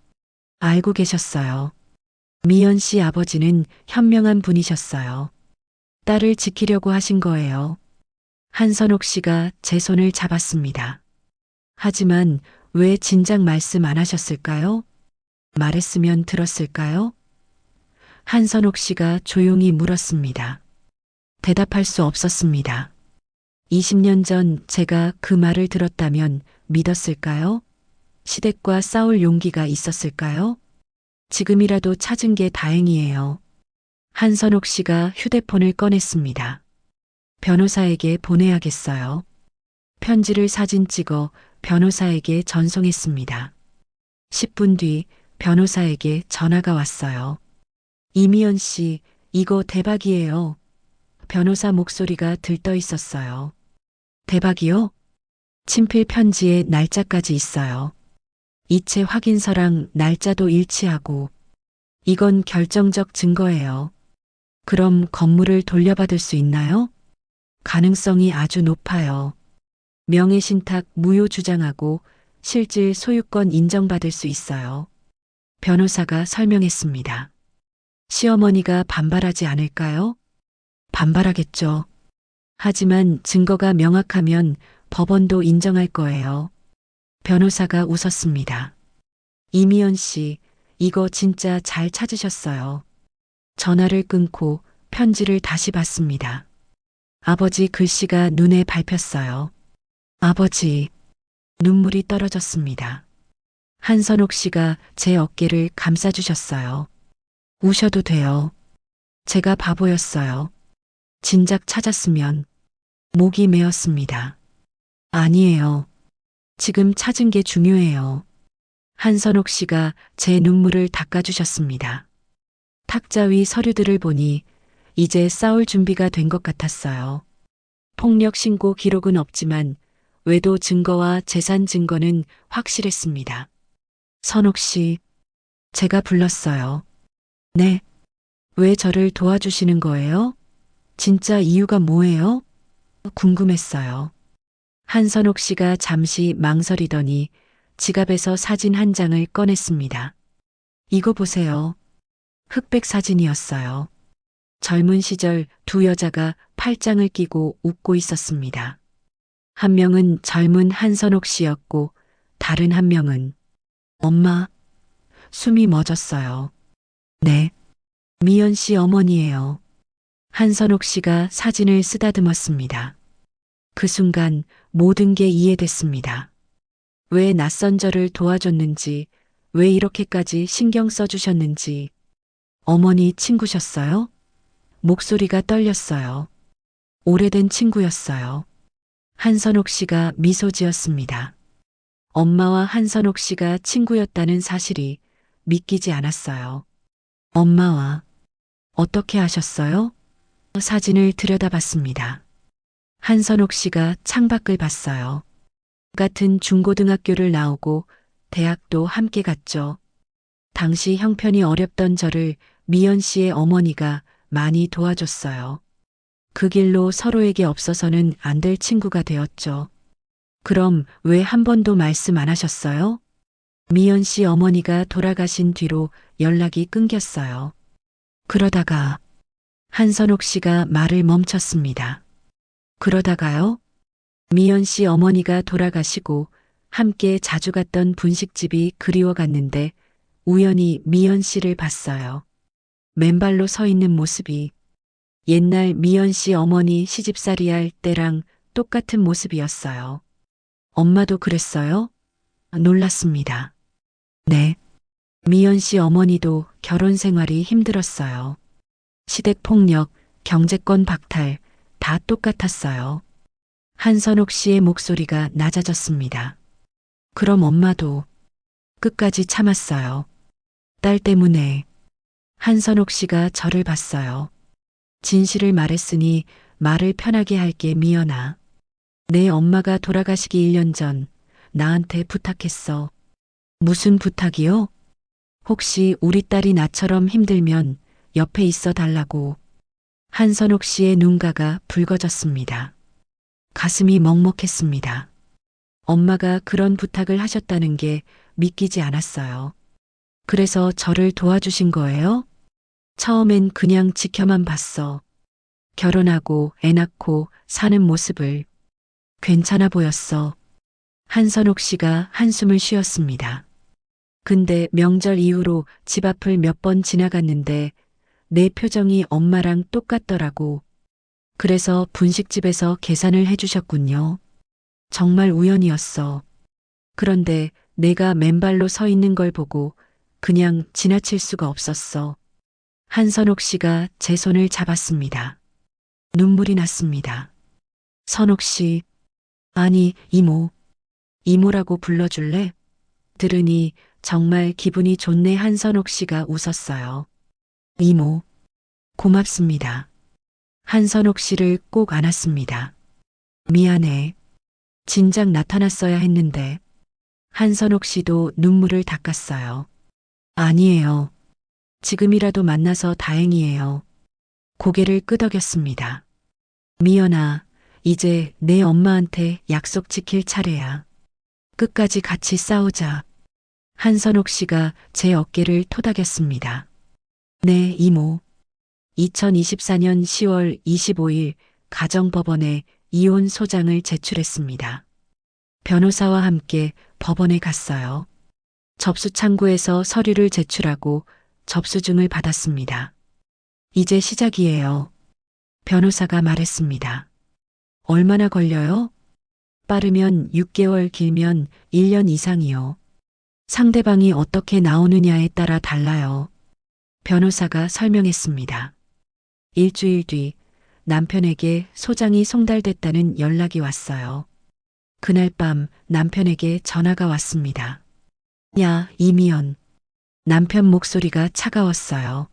알고 계셨어요. 미연 씨 아버지는 현명한 분이셨어요. 딸을 지키려고 하신 거예요. 한선옥 씨가 제 손을 잡았습니다. 하지만 왜 진작 말씀 안 하셨을까요? 말했으면 들었을까요? 한선옥 씨가 조용히 물었습니다. 대답할 수 없었습니다. 20년 전 제가 그 말을 들었다면 믿었을까요? 시댁과 싸울 용기가 있었을까요? 지금이라도 찾은 게 다행이에요. 한선옥 씨가 휴대폰을 꺼냈습니다. 변호사에게 보내야겠어요. 편지를 사진 찍어 변호사에게 전송했습니다. 10분 뒤 변호사에게 전화가 왔어요. 이미연 씨, 이거 대박이에요. 변호사 목소리가 들떠 있었어요. 대박이요? 친필 편지에 날짜까지 있어요. 이체 확인서랑 날짜도 일치하고. 이건 결정적 증거예요. 그럼 건물을 돌려받을 수 있나요? 가능성이 아주 높아요. 명예신탁 무효 주장하고 실질 소유권 인정받을 수 있어요. 변호사가 설명했습니다. 시어머니가 반발하지 않을까요? 반발하겠죠. 하지만 증거가 명확하면 법원도 인정할 거예요. 변호사가 웃었습니다. 이미연 씨, 이거 진짜 잘 찾으셨어요. 전화를 끊고 편지를 다시 봤습니다. 아버지 글씨가 눈에 밟혔어요. 아버지, 눈물이 떨어졌습니다. 한선옥 씨가 제 어깨를 감싸주셨어요. 우셔도 돼요. 제가 바보였어요. 진작 찾았으면. 목이 메었습니다. 아니에요. 지금 찾은 게 중요해요. 한선옥 씨가 제 눈물을 닦아주셨습니다. 탁자 위 서류들을 보니 이제 싸울 준비가 된 것 같았어요. 폭력 신고 기록은 없지만 외도 증거와 재산 증거는 확실했습니다. 선옥 씨, 제가 불렀어요. 네. 왜 저를 도와주시는 거예요? 진짜 이유가 뭐예요? 궁금했어요. 한선옥 씨가 잠시 망설이더니 지갑에서 사진 한 장을 꺼냈습니다. 이거 보세요. 흑백 사진이었어요. 젊은 시절 두 여자가 팔짱을 끼고 웃고 있었습니다. 한 명은 젊은 한선옥 씨였고 다른 한 명은 엄마. 숨이 멎었어요. 네. 미연 씨 어머니예요. 한선옥 씨가 사진을 쓰다듬었습니다. 그 순간 모든 게 이해됐습니다. 왜 낯선 저를 도와줬는지, 왜 이렇게까지 신경 써주셨는지. 어머니 친구셨어요? 목소리가 떨렸어요. 오래된 친구였어요. 한선옥 씨가 미소 지었습니다. 엄마와 한선옥 씨가 친구였다는 사실이 믿기지 않았어요. 엄마와 어떻게 하셨어요? 사진을 들여다봤습니다. 한선옥 씨가 창밖을 봤어요. 같은 중고등학교를 나오고 대학도 함께 갔죠. 당시 형편이 어렵던 저를 미연 씨의 어머니가 많이 도와줬어요. 그 길로 서로에게 없어서는 안 될 친구가 되었죠. 그럼 왜 한 번도 말씀 안 하셨어요? 미연 씨 어머니가 돌아가신 뒤로 연락이 끊겼어요. 그러다가 한선옥 씨가 말을 멈췄습니다. 그러다가요? 미연 씨 어머니가 돌아가시고 함께 자주 갔던 분식집이 그리워갔는데 우연히 미연 씨를 봤어요. 맨발로 서 있는 모습이 옛날 미연 씨 어머니 시집살이 할 때랑 똑같은 모습이었어요. 엄마도 그랬어요? 놀랐습니다. 네. 미연 씨 어머니도 결혼 생활이 힘들었어요. 시댁 폭력, 경제권 박탈, 다 똑같았어요. 한선옥 씨의 목소리가 낮아졌습니다. 그럼 엄마도 끝까지 참았어요. 딸 때문에. 한선옥 씨가 저를 봤어요. 진실을 말했으니 말을 편하게 할게 미연아. 내 엄마가 돌아가시기 1년 전 나한테 부탁했어. 무슨 부탁이요? 혹시 우리 딸이 나처럼 힘들면 옆에 있어 달라고. 한선옥 씨의 눈가가 붉어졌습니다. 가슴이 먹먹했습니다. 엄마가 그런 부탁을 하셨다는 게 믿기지 않았어요. 그래서 저를 도와주신 거예요? 처음엔 그냥 지켜만 봤어. 결혼하고 애 낳고 사는 모습을. 괜찮아 보였어. 한선옥 씨가 한숨을 쉬었습니다. 근데 명절 이후로 집 앞을 몇 번 지나갔는데 내 표정이 엄마랑 똑같더라고. 그래서 분식집에서 계산을 해주셨군요. 정말 우연이었어. 그런데 내가 맨발로 서 있는 걸 보고 그냥 지나칠 수가 없었어. 한선옥 씨가 제 손을 잡았습니다. 눈물이 났습니다. 선옥 씨, 아니, 이모. 이모라고 불러줄래? 들으니 정말 기분이 좋네. 한선옥 씨가 웃었어요. 이모, 고맙습니다. 한선옥 씨를 꼭 안았습니다. 미안해. 진작 나타났어야 했는데. 한선옥 씨도 눈물을 닦았어요. 아니에요. 지금이라도 만나서 다행이에요. 고개를 끄덕였습니다. 미연아, 이제 내 엄마한테 약속 지킬 차례야. 끝까지 같이 싸우자. 한선옥 씨가 제 어깨를 토닥였습니다. 네, 이모. 2024년 10월 25일 가정법원에 이혼 소장을 제출했습니다. 변호사와 함께 법원에 갔어요. 접수 창구에서 서류를 제출하고 접수증을 받았습니다. 이제 시작이에요. 변호사가 말했습니다. 얼마나 걸려요? 빠르면 6개월, 길면 1년 이상이요. 상대방이 어떻게 나오느냐에 따라 달라요. 변호사가 설명했습니다. 일주일 뒤 남편에게 소장이 송달됐다는 연락이 왔어요. 그날 밤 남편에게 전화가 왔습니다. 야, 이미연. 남편 목소리가 차가웠어요.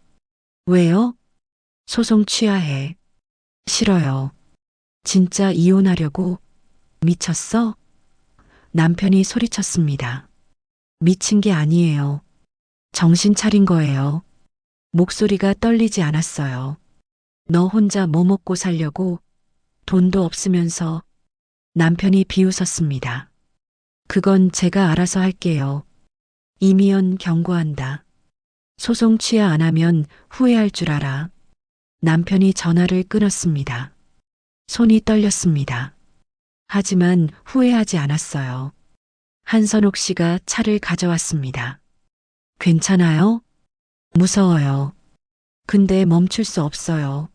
왜요? 소송 취하해. 싫어요. 진짜 이혼하려고? 미쳤어? 남편이 소리쳤습니다. 미친 게 아니에요. 정신 차린 거예요. 목소리가 떨리지 않았어요. 너 혼자 뭐 먹고 살려고? 돈도 없으면서. 남편이 비웃었습니다. 그건 제가 알아서 할게요. 이미연 경고한다. 소송 취하 안 하면 후회할 줄 알아. 남편이 전화를 끊었습니다. 손이 떨렸습니다. 하지만 후회하지 않았어요. 한선옥 씨가 차를 가져왔습니다. 괜찮아요? 무서워요. 근데 멈출 수 없어요.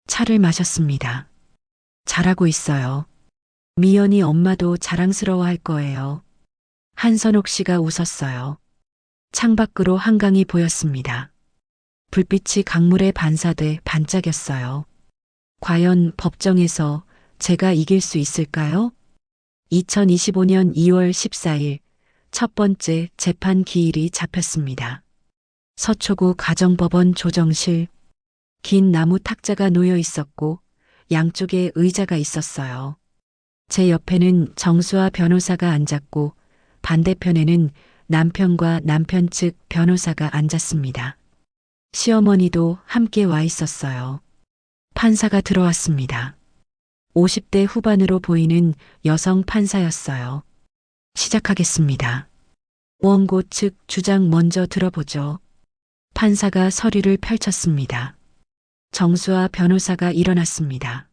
차를 마셨습니다. 잘하고 있어요. 미연이 엄마도 자랑스러워 할 거예요. 한선옥 씨가 웃었어요. 창밖으로 한강이 보였습니다. 불빛이 강물에 반사돼 반짝였어요. 과연 법정에서 제가 이길 수 있을까요? 2025년 2월 14일 첫 번째 재판 기일이 잡혔습니다. 서초구 가정법원 조정실. 긴 나무 탁자가 놓여 있었고 양쪽에 의자가 있었어요. 제 옆에는 정수아 변호사가 앉았고 반대편에는 남편과 남편 측 변호사가 앉았습니다. 시어머니도 함께 와 있었어요. 판사가 들어왔습니다. 50대 후반으로 보이는 여성 판사였어요. 시작하겠습니다. 원고 측 주장 먼저 들어보죠. 판사가 서류를 펼쳤습니다. 정수아 변호사가 일어났습니다.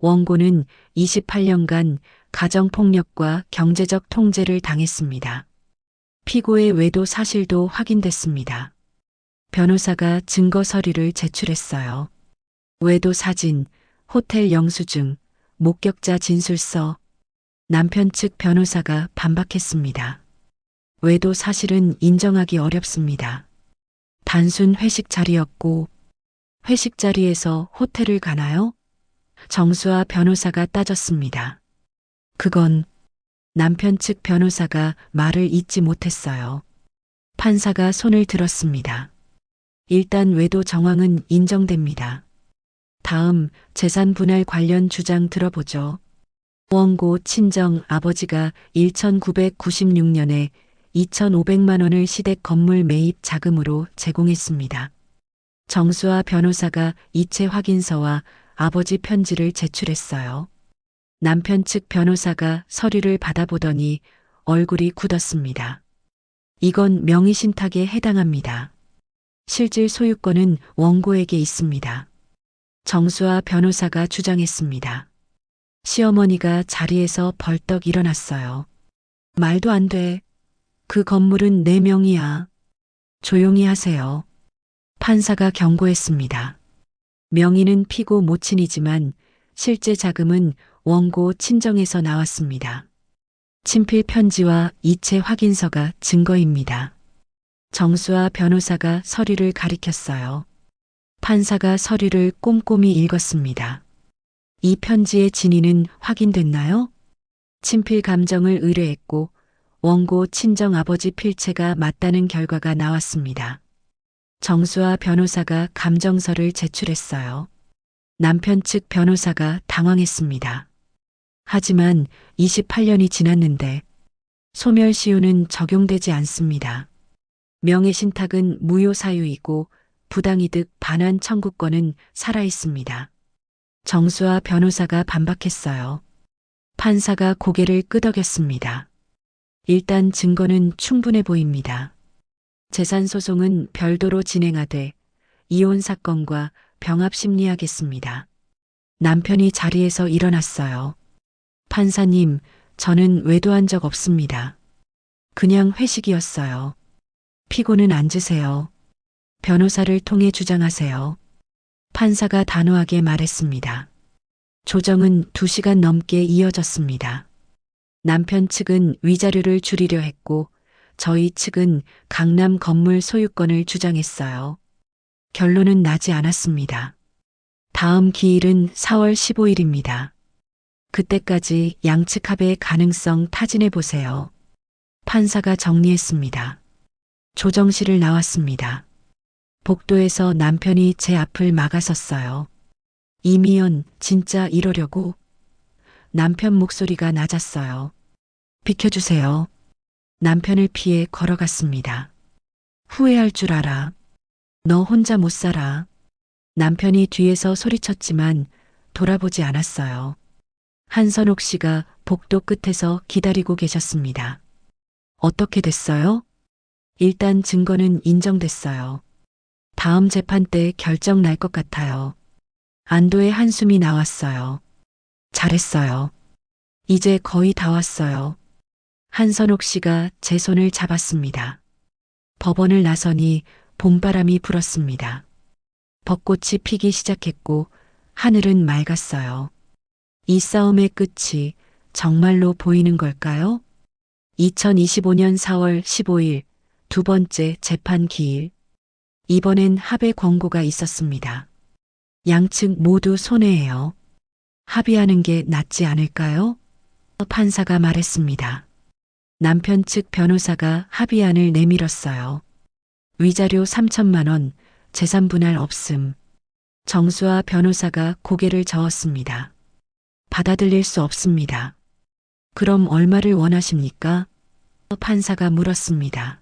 원고는 28년간 가정폭력과 경제적 통제를 당했습니다. 피고의 외도 사실도 확인됐습니다. 변호사가 증거 서류를 제출했어요. 외도 사진, 호텔 영수증, 목격자 진술서. 남편 측 변호사가 반박했습니다. 외도 사실은 인정하기 어렵습니다. 단순 회식 자리였고, 회식 자리에서 호텔을 가나요? 정수아 변호사가 따졌습니다. 그건 남편 측 변호사가 말을 잇지 못했어요. 판사가 손을 들었습니다. 일단 외도 정황은 인정됩니다. 다음 재산 분할 관련 주장 들어보죠. 원고 친정 아버지가 1996년에 2,500만 원을 시댁 건물 매입 자금으로 제공했습니다. 정수아 변호사가 이체 확인서와 아버지 편지를 제출했어요. 남편 측 변호사가 서류를 받아보더니 얼굴이 굳었습니다. 이건 명의신탁에 해당합니다. 실질 소유권은 원고에게 있습니다. 정수아 변호사가 주장했습니다. 시어머니가 자리에서 벌떡 일어났어요. 말도 안 돼. 그 건물은 내 명의야. 조용히 하세요. 판사가 경고했습니다. 명의는 피고 모친이지만 실제 자금은 원고 친정에서 나왔습니다. 친필 편지와 이체 확인서가 증거입니다. 정수아 변호사가 서류를 가리켰어요. 판사가 서류를 꼼꼼히 읽었습니다. 이 편지의 진위는 확인됐나요? 친필 감정을 의뢰했고 원고 친정 아버지 필체가 맞다는 결과가 나왔습니다. 정수아 변호사가 감정서를 제출했어요. 남편 측 변호사가 당황했습니다. 하지만 28년이 지났는데 소멸시효는 적용되지 않습니다. 명예신탁은 무효사유이고 부당이득 반환 청구권은 살아있습니다. 정수아 변호사가 반박했어요. 판사가 고개를 끄덕였습니다. 일단 증거는 충분해 보입니다. 재산소송은 별도로 진행하되 이혼 사건과 병합 심리하겠습니다. 남편이 자리에서 일어났어요. 판사님, 저는 외도한 적 없습니다. 그냥 회식이었어요. 피고는 앉으세요. 변호사를 통해 주장하세요. 판사가 단호하게 말했습니다. 조정은 2시간 넘게 이어졌습니다. 남편 측은 위자료를 줄이려 했고 저희 측은 강남 건물 소유권을 주장했어요. 결론은 나지 않았습니다. 다음 기일은 4월 15일입니다. 그때까지 양측 합의 가능성 타진해 보세요. 판사가 정리했습니다. 조정실을 나왔습니다. 복도에서 남편이 제 앞을 막아섰어요. 이미연, 진짜 이러려고? 남편 목소리가 낮았어요. 비켜주세요. 남편을 피해 걸어갔습니다. 후회할 줄 알아. 너 혼자 못 살아. 남편이 뒤에서 소리쳤지만 돌아보지 않았어요. 한선옥 씨가 복도 끝에서 기다리고 계셨습니다. 어떻게 됐어요? 일단 증거는 인정됐어요. 다음 재판 때 결정 날 것 같아요. 안도의 한숨이 나왔어요. 잘했어요. 이제 거의 다 왔어요. 한선옥 씨가 제 손을 잡았습니다. 법원을 나서니 봄바람이 불었습니다. 벚꽃이 피기 시작했고 하늘은 맑았어요. 이 싸움의 끝이 정말로 보이는 걸까요? 2025년 4월 15일 두 번째 재판 기일. 이번엔 합의 권고가 있었습니다. 양측 모두 손해예요. 합의하는 게 낫지 않을까요? 판사가 말했습니다. 남편 측 변호사가 합의안을 내밀었어요. 위자료 3천만 원, 재산 분할 없음. 정수아 변호사가 고개를 저었습니다. 받아들일 수 없습니다. 그럼 얼마를 원하십니까? 판사가 물었습니다.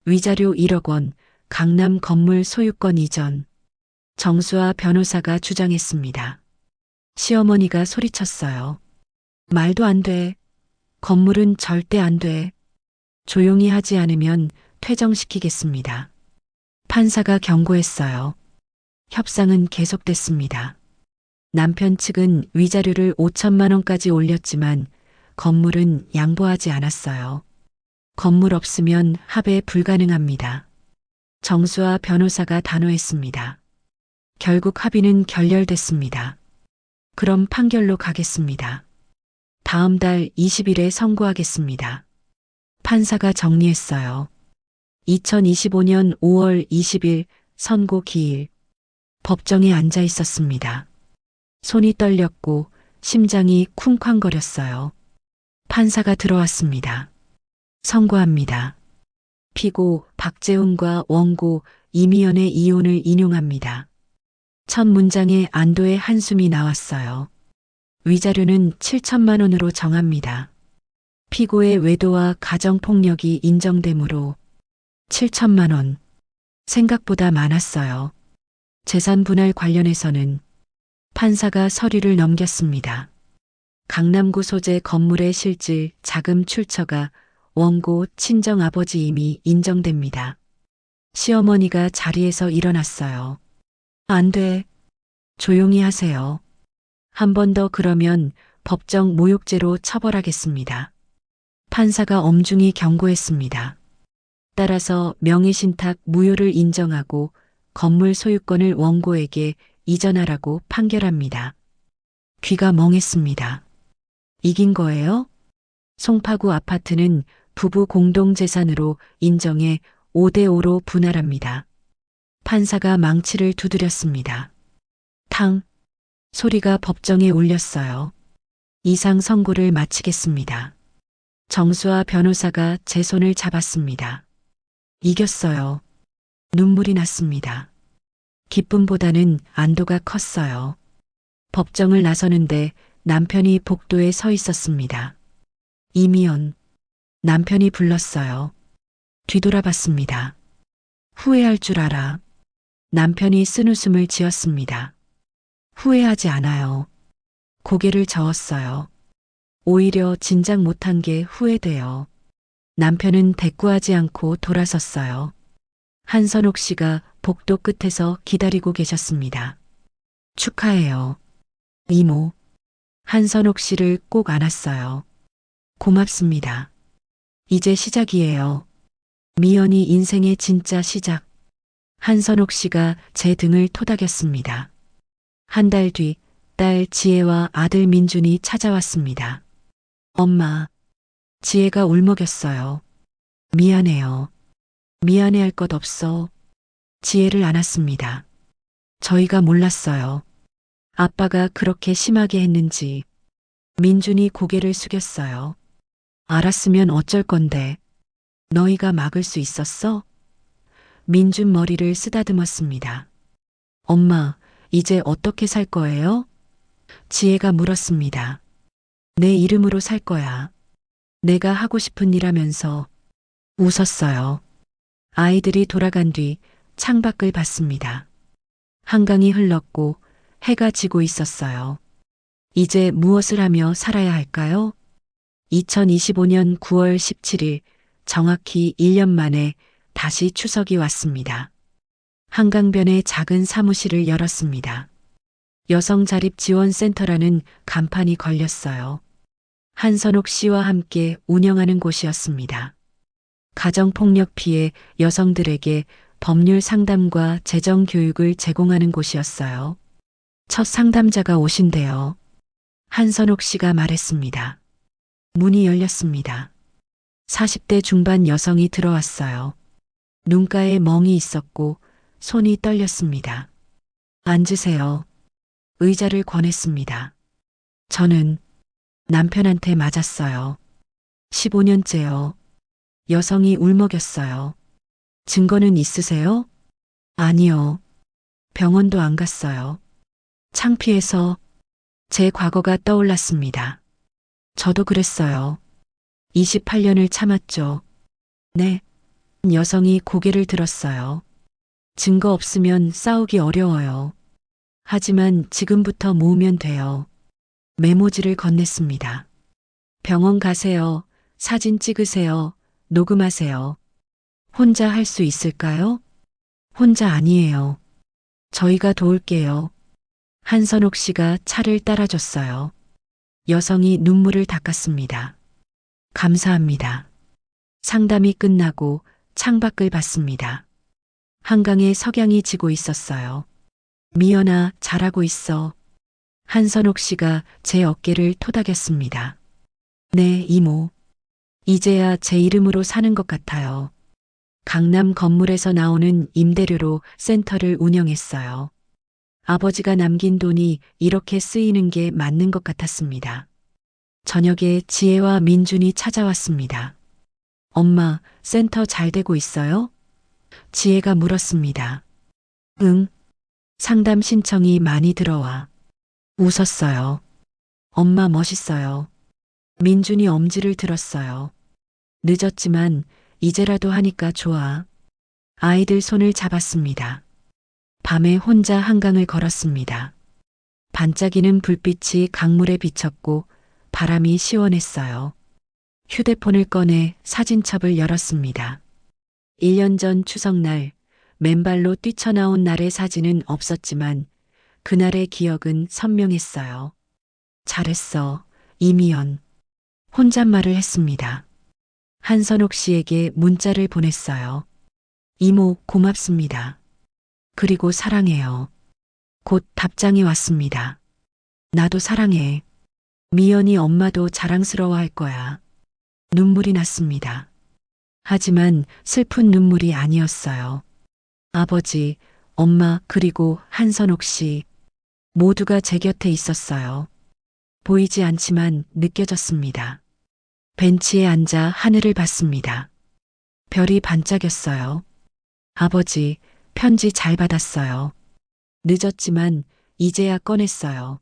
위자료 1억 원, 강남 건물 소유권 이전. 정수아 변호사가 주장했습니다. 시어머니가 소리쳤어요. 말도 안 돼. 건물은 절대 안 돼. 조용히 하지 않으면 퇴정시키겠습니다. 판사가 경고했어요. 협상은 계속됐습니다. 남편 측은 위자료를 5천만 원까지 올렸지만 건물은 양보하지 않았어요. 건물 없으면 합의 불가능합니다. 정수와 변호사가 단호했습니다. 결국 합의는 결렬됐습니다. 그럼 판결로 가겠습니다. 다음 달 20일에 선고하겠습니다. 판사가 정리했어요. 2025년 5월 20일 선고 기일. 법정에 앉아 있었습니다. 손이 떨렸고 심장이 쿵쾅거렸어요. 판사가 들어왔습니다. 선고합니다. 피고 박재훈과 원고 이미연의 이혼을 인용합니다. 첫 문장에 안도의 한숨이 나왔어요. 위자료는 7천만 원으로 정합니다. 피고의 외도와 가정폭력이 인정되므로 7천만 원. 생각보다 많았어요. 재산 분할 관련해서는 판사가 서류를 넘겼습니다. 강남구 소재 건물의 실질 자금 출처가 원고 친정 아버지 이미 인정됩니다. 시어머니가 자리에서 일어났어요. 안 돼. 조용히 하세요. 한 번 더 그러면 법정 모욕죄로 처벌하겠습니다. 판사가 엄중히 경고했습니다. 따라서 명의신탁 무효를 인정하고 건물 소유권을 원고에게 이전하라고 판결합니다. 귀가 멍했습니다. 이긴 거예요? 송파구 아파트는 부부 공동재산으로 인정해 5대5로 분할합니다. 판사가 망치를 두드렸습니다. 탕! 소리가 법정에 울렸어요. 이상 선고를 마치겠습니다. 정수와 변호사가 제 손을 잡았습니다. 이겼어요. 눈물이 났습니다. 기쁨보다는 안도가 컸어요. 법정을 나서는데 남편이 복도에 서 있었습니다. 이미연. 남편이 불렀어요. 뒤돌아봤습니다. 후회할 줄 알아. 남편이 쓴웃음을 지었습니다. 후회하지 않아요. 고개를 저었어요. 오히려 진작 못한 게 후회돼요. 남편은 대꾸하지 않고 돌아섰어요. 한선옥 씨가 복도 끝에서 기다리고 계셨습니다. 축하해요. 이모. 한선옥 씨를 꼭 안았어요. 고맙습니다. 이제 시작이에요. 미연이 인생의 진짜 시작. 한선옥 씨가 제 등을 토닥였습니다. 한 달 뒤 딸 지혜와 아들 민준이 찾아왔습니다. 엄마. 지혜가 울먹였어요. 미안해요. 미안해할 것 없어. 지혜를 안았습니다. 저희가 몰랐어요. 아빠가 그렇게 심하게 했는지. 민준이 고개를 숙였어요. 알았으면 어쩔 건데. 너희가 막을 수 있었어? 민준 머리를 쓰다듬었습니다. 엄마, 이제 어떻게 살 거예요? 지혜가 물었습니다. 내 이름으로 살 거야. 내가 하고 싶은 일 하면서. 웃었어요. 아이들이 돌아간 뒤 창밖을 봤습니다. 한강이 흘렀고 해가 지고 있었어요. 이제 무엇을 하며 살아야 할까요? 2025년 9월 17일 정확히 1년 만에 다시 추석이 왔습니다. 한강변에 작은 사무실을 열었습니다. 여성자립지원센터라는 간판이 걸렸어요. 한선옥 씨와 함께 운영하는 곳이었습니다. 가정폭력 피해 여성들에게 법률 상담과 재정 교육을 제공하는 곳이었어요. 첫 상담자가 오신대요. 한선옥 씨가 말했습니다. 문이 열렸습니다. 40대 중반 여성이 들어왔어요. 눈가에 멍이 있었고 손이 떨렸습니다. 앉으세요. 의자를 권했습니다. 저는 남편한테 맞았어요. 15년째요. 여성이 울먹였어요. 증거는 있으세요? 아니요. 병원도 안 갔어요. 창피해서 제 과거가 떠올랐습니다. 저도 그랬어요. 28년을 참았죠. 네. 여성이 고개를 들었어요. 증거 없으면 싸우기 어려워요. 하지만 지금부터 모으면 돼요. 메모지를 건넸습니다. 병원 가세요. 사진 찍으세요. 녹음하세요. 혼자 할 수 있을까요? 혼자 아니에요. 저희가 도울게요. 한선옥 씨가 차를 따라줬어요. 여성이 눈물을 닦았습니다. 감사합니다. 상담이 끝나고 창밖을 봤습니다. 한강에 석양이 지고 있었어요. 미연아, 잘하고 있어. 한선옥 씨가 제 어깨를 토닥였습니다. 네, 이모. 이제야 제 이름으로 사는 것 같아요. 강남 건물에서 나오는 임대료로 센터를 운영했어요. 아버지가 남긴 돈이 이렇게 쓰이는 게 맞는 것 같았습니다. 저녁에 지혜와 민준이 찾아왔습니다. 엄마, 센터 잘 되고 있어요? 지혜가 물었습니다. 응. 상담 신청이 많이 들어와. 웃었어요. 엄마 멋있어요. 민준이 엄지를 들었어요. 늦었지만 이제라도 하니까 좋아. 아이들 손을 잡았습니다. 밤에 혼자 한강을 걸었습니다. 반짝이는 불빛이 강물에 비쳤고 바람이 시원했어요. 휴대폰을 꺼내 사진첩을 열었습니다. 1년 전 추석날 맨발로 뛰쳐나온 날의 사진은 없었지만 그날의 기억은 선명했어요. 잘했어, 이미연. 혼잣말을 했습니다. 한선옥 씨에게 문자를 보냈어요. 이모, 고맙습니다. 그리고 사랑해요. 곧 답장이 왔습니다. 나도 사랑해. 미연이 엄마도 자랑스러워할 거야. 눈물이 났습니다. 하지만 슬픈 눈물이 아니었어요. 아버지, 엄마, 그리고 한선옥 씨 모두가 제 곁에 있었어요. 보이지 않지만 느껴졌습니다. 벤치에 앉아 하늘을 봤습니다. 별이 반짝였어요. 아버지, 편지 잘 받았어요. 늦었지만 이제야 꺼냈어요.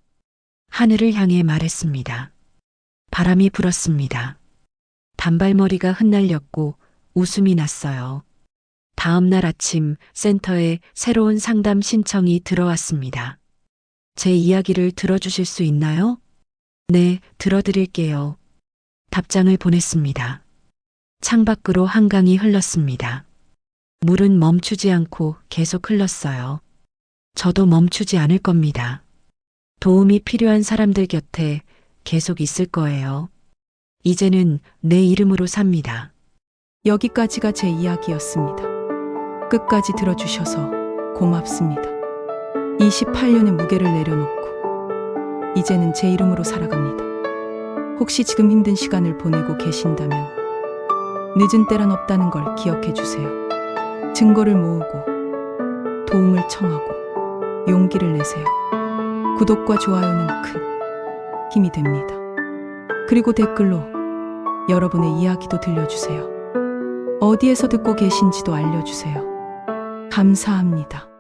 하늘을 향해 말했습니다. 바람이 불었습니다. 단발머리가 흩날렸고 웃음이 났어요. 다음 날 아침 센터에 새로운 상담 신청이 들어왔습니다. 제 이야기를 들어주실 수 있나요? 네, 들어드릴게요. 답장을 보냈습니다. 창밖으로 한강이 흘렀습니다. 물은 멈추지 않고 계속 흘렀어요. 저도 멈추지 않을 겁니다. 도움이 필요한 사람들 곁에 계속 있을 거예요. 이제는 내 이름으로 삽니다. 여기까지가 제 이야기였습니다. 끝까지 들어주셔서 고맙습니다. 28년의 무게를 내려놓고 이제는 제 이름으로 살아갑니다. 혹시 지금 힘든 시간을 보내고 계신다면 늦은 때란 없다는 걸 기억해 주세요. 증거를 모으고 도움을 청하고 용기를 내세요. 구독과 좋아요는 큰 힘이 됩니다. 그리고 댓글로 여러분의 이야기도 들려주세요. 어디에서 듣고 계신지도 알려주세요. 감사합니다.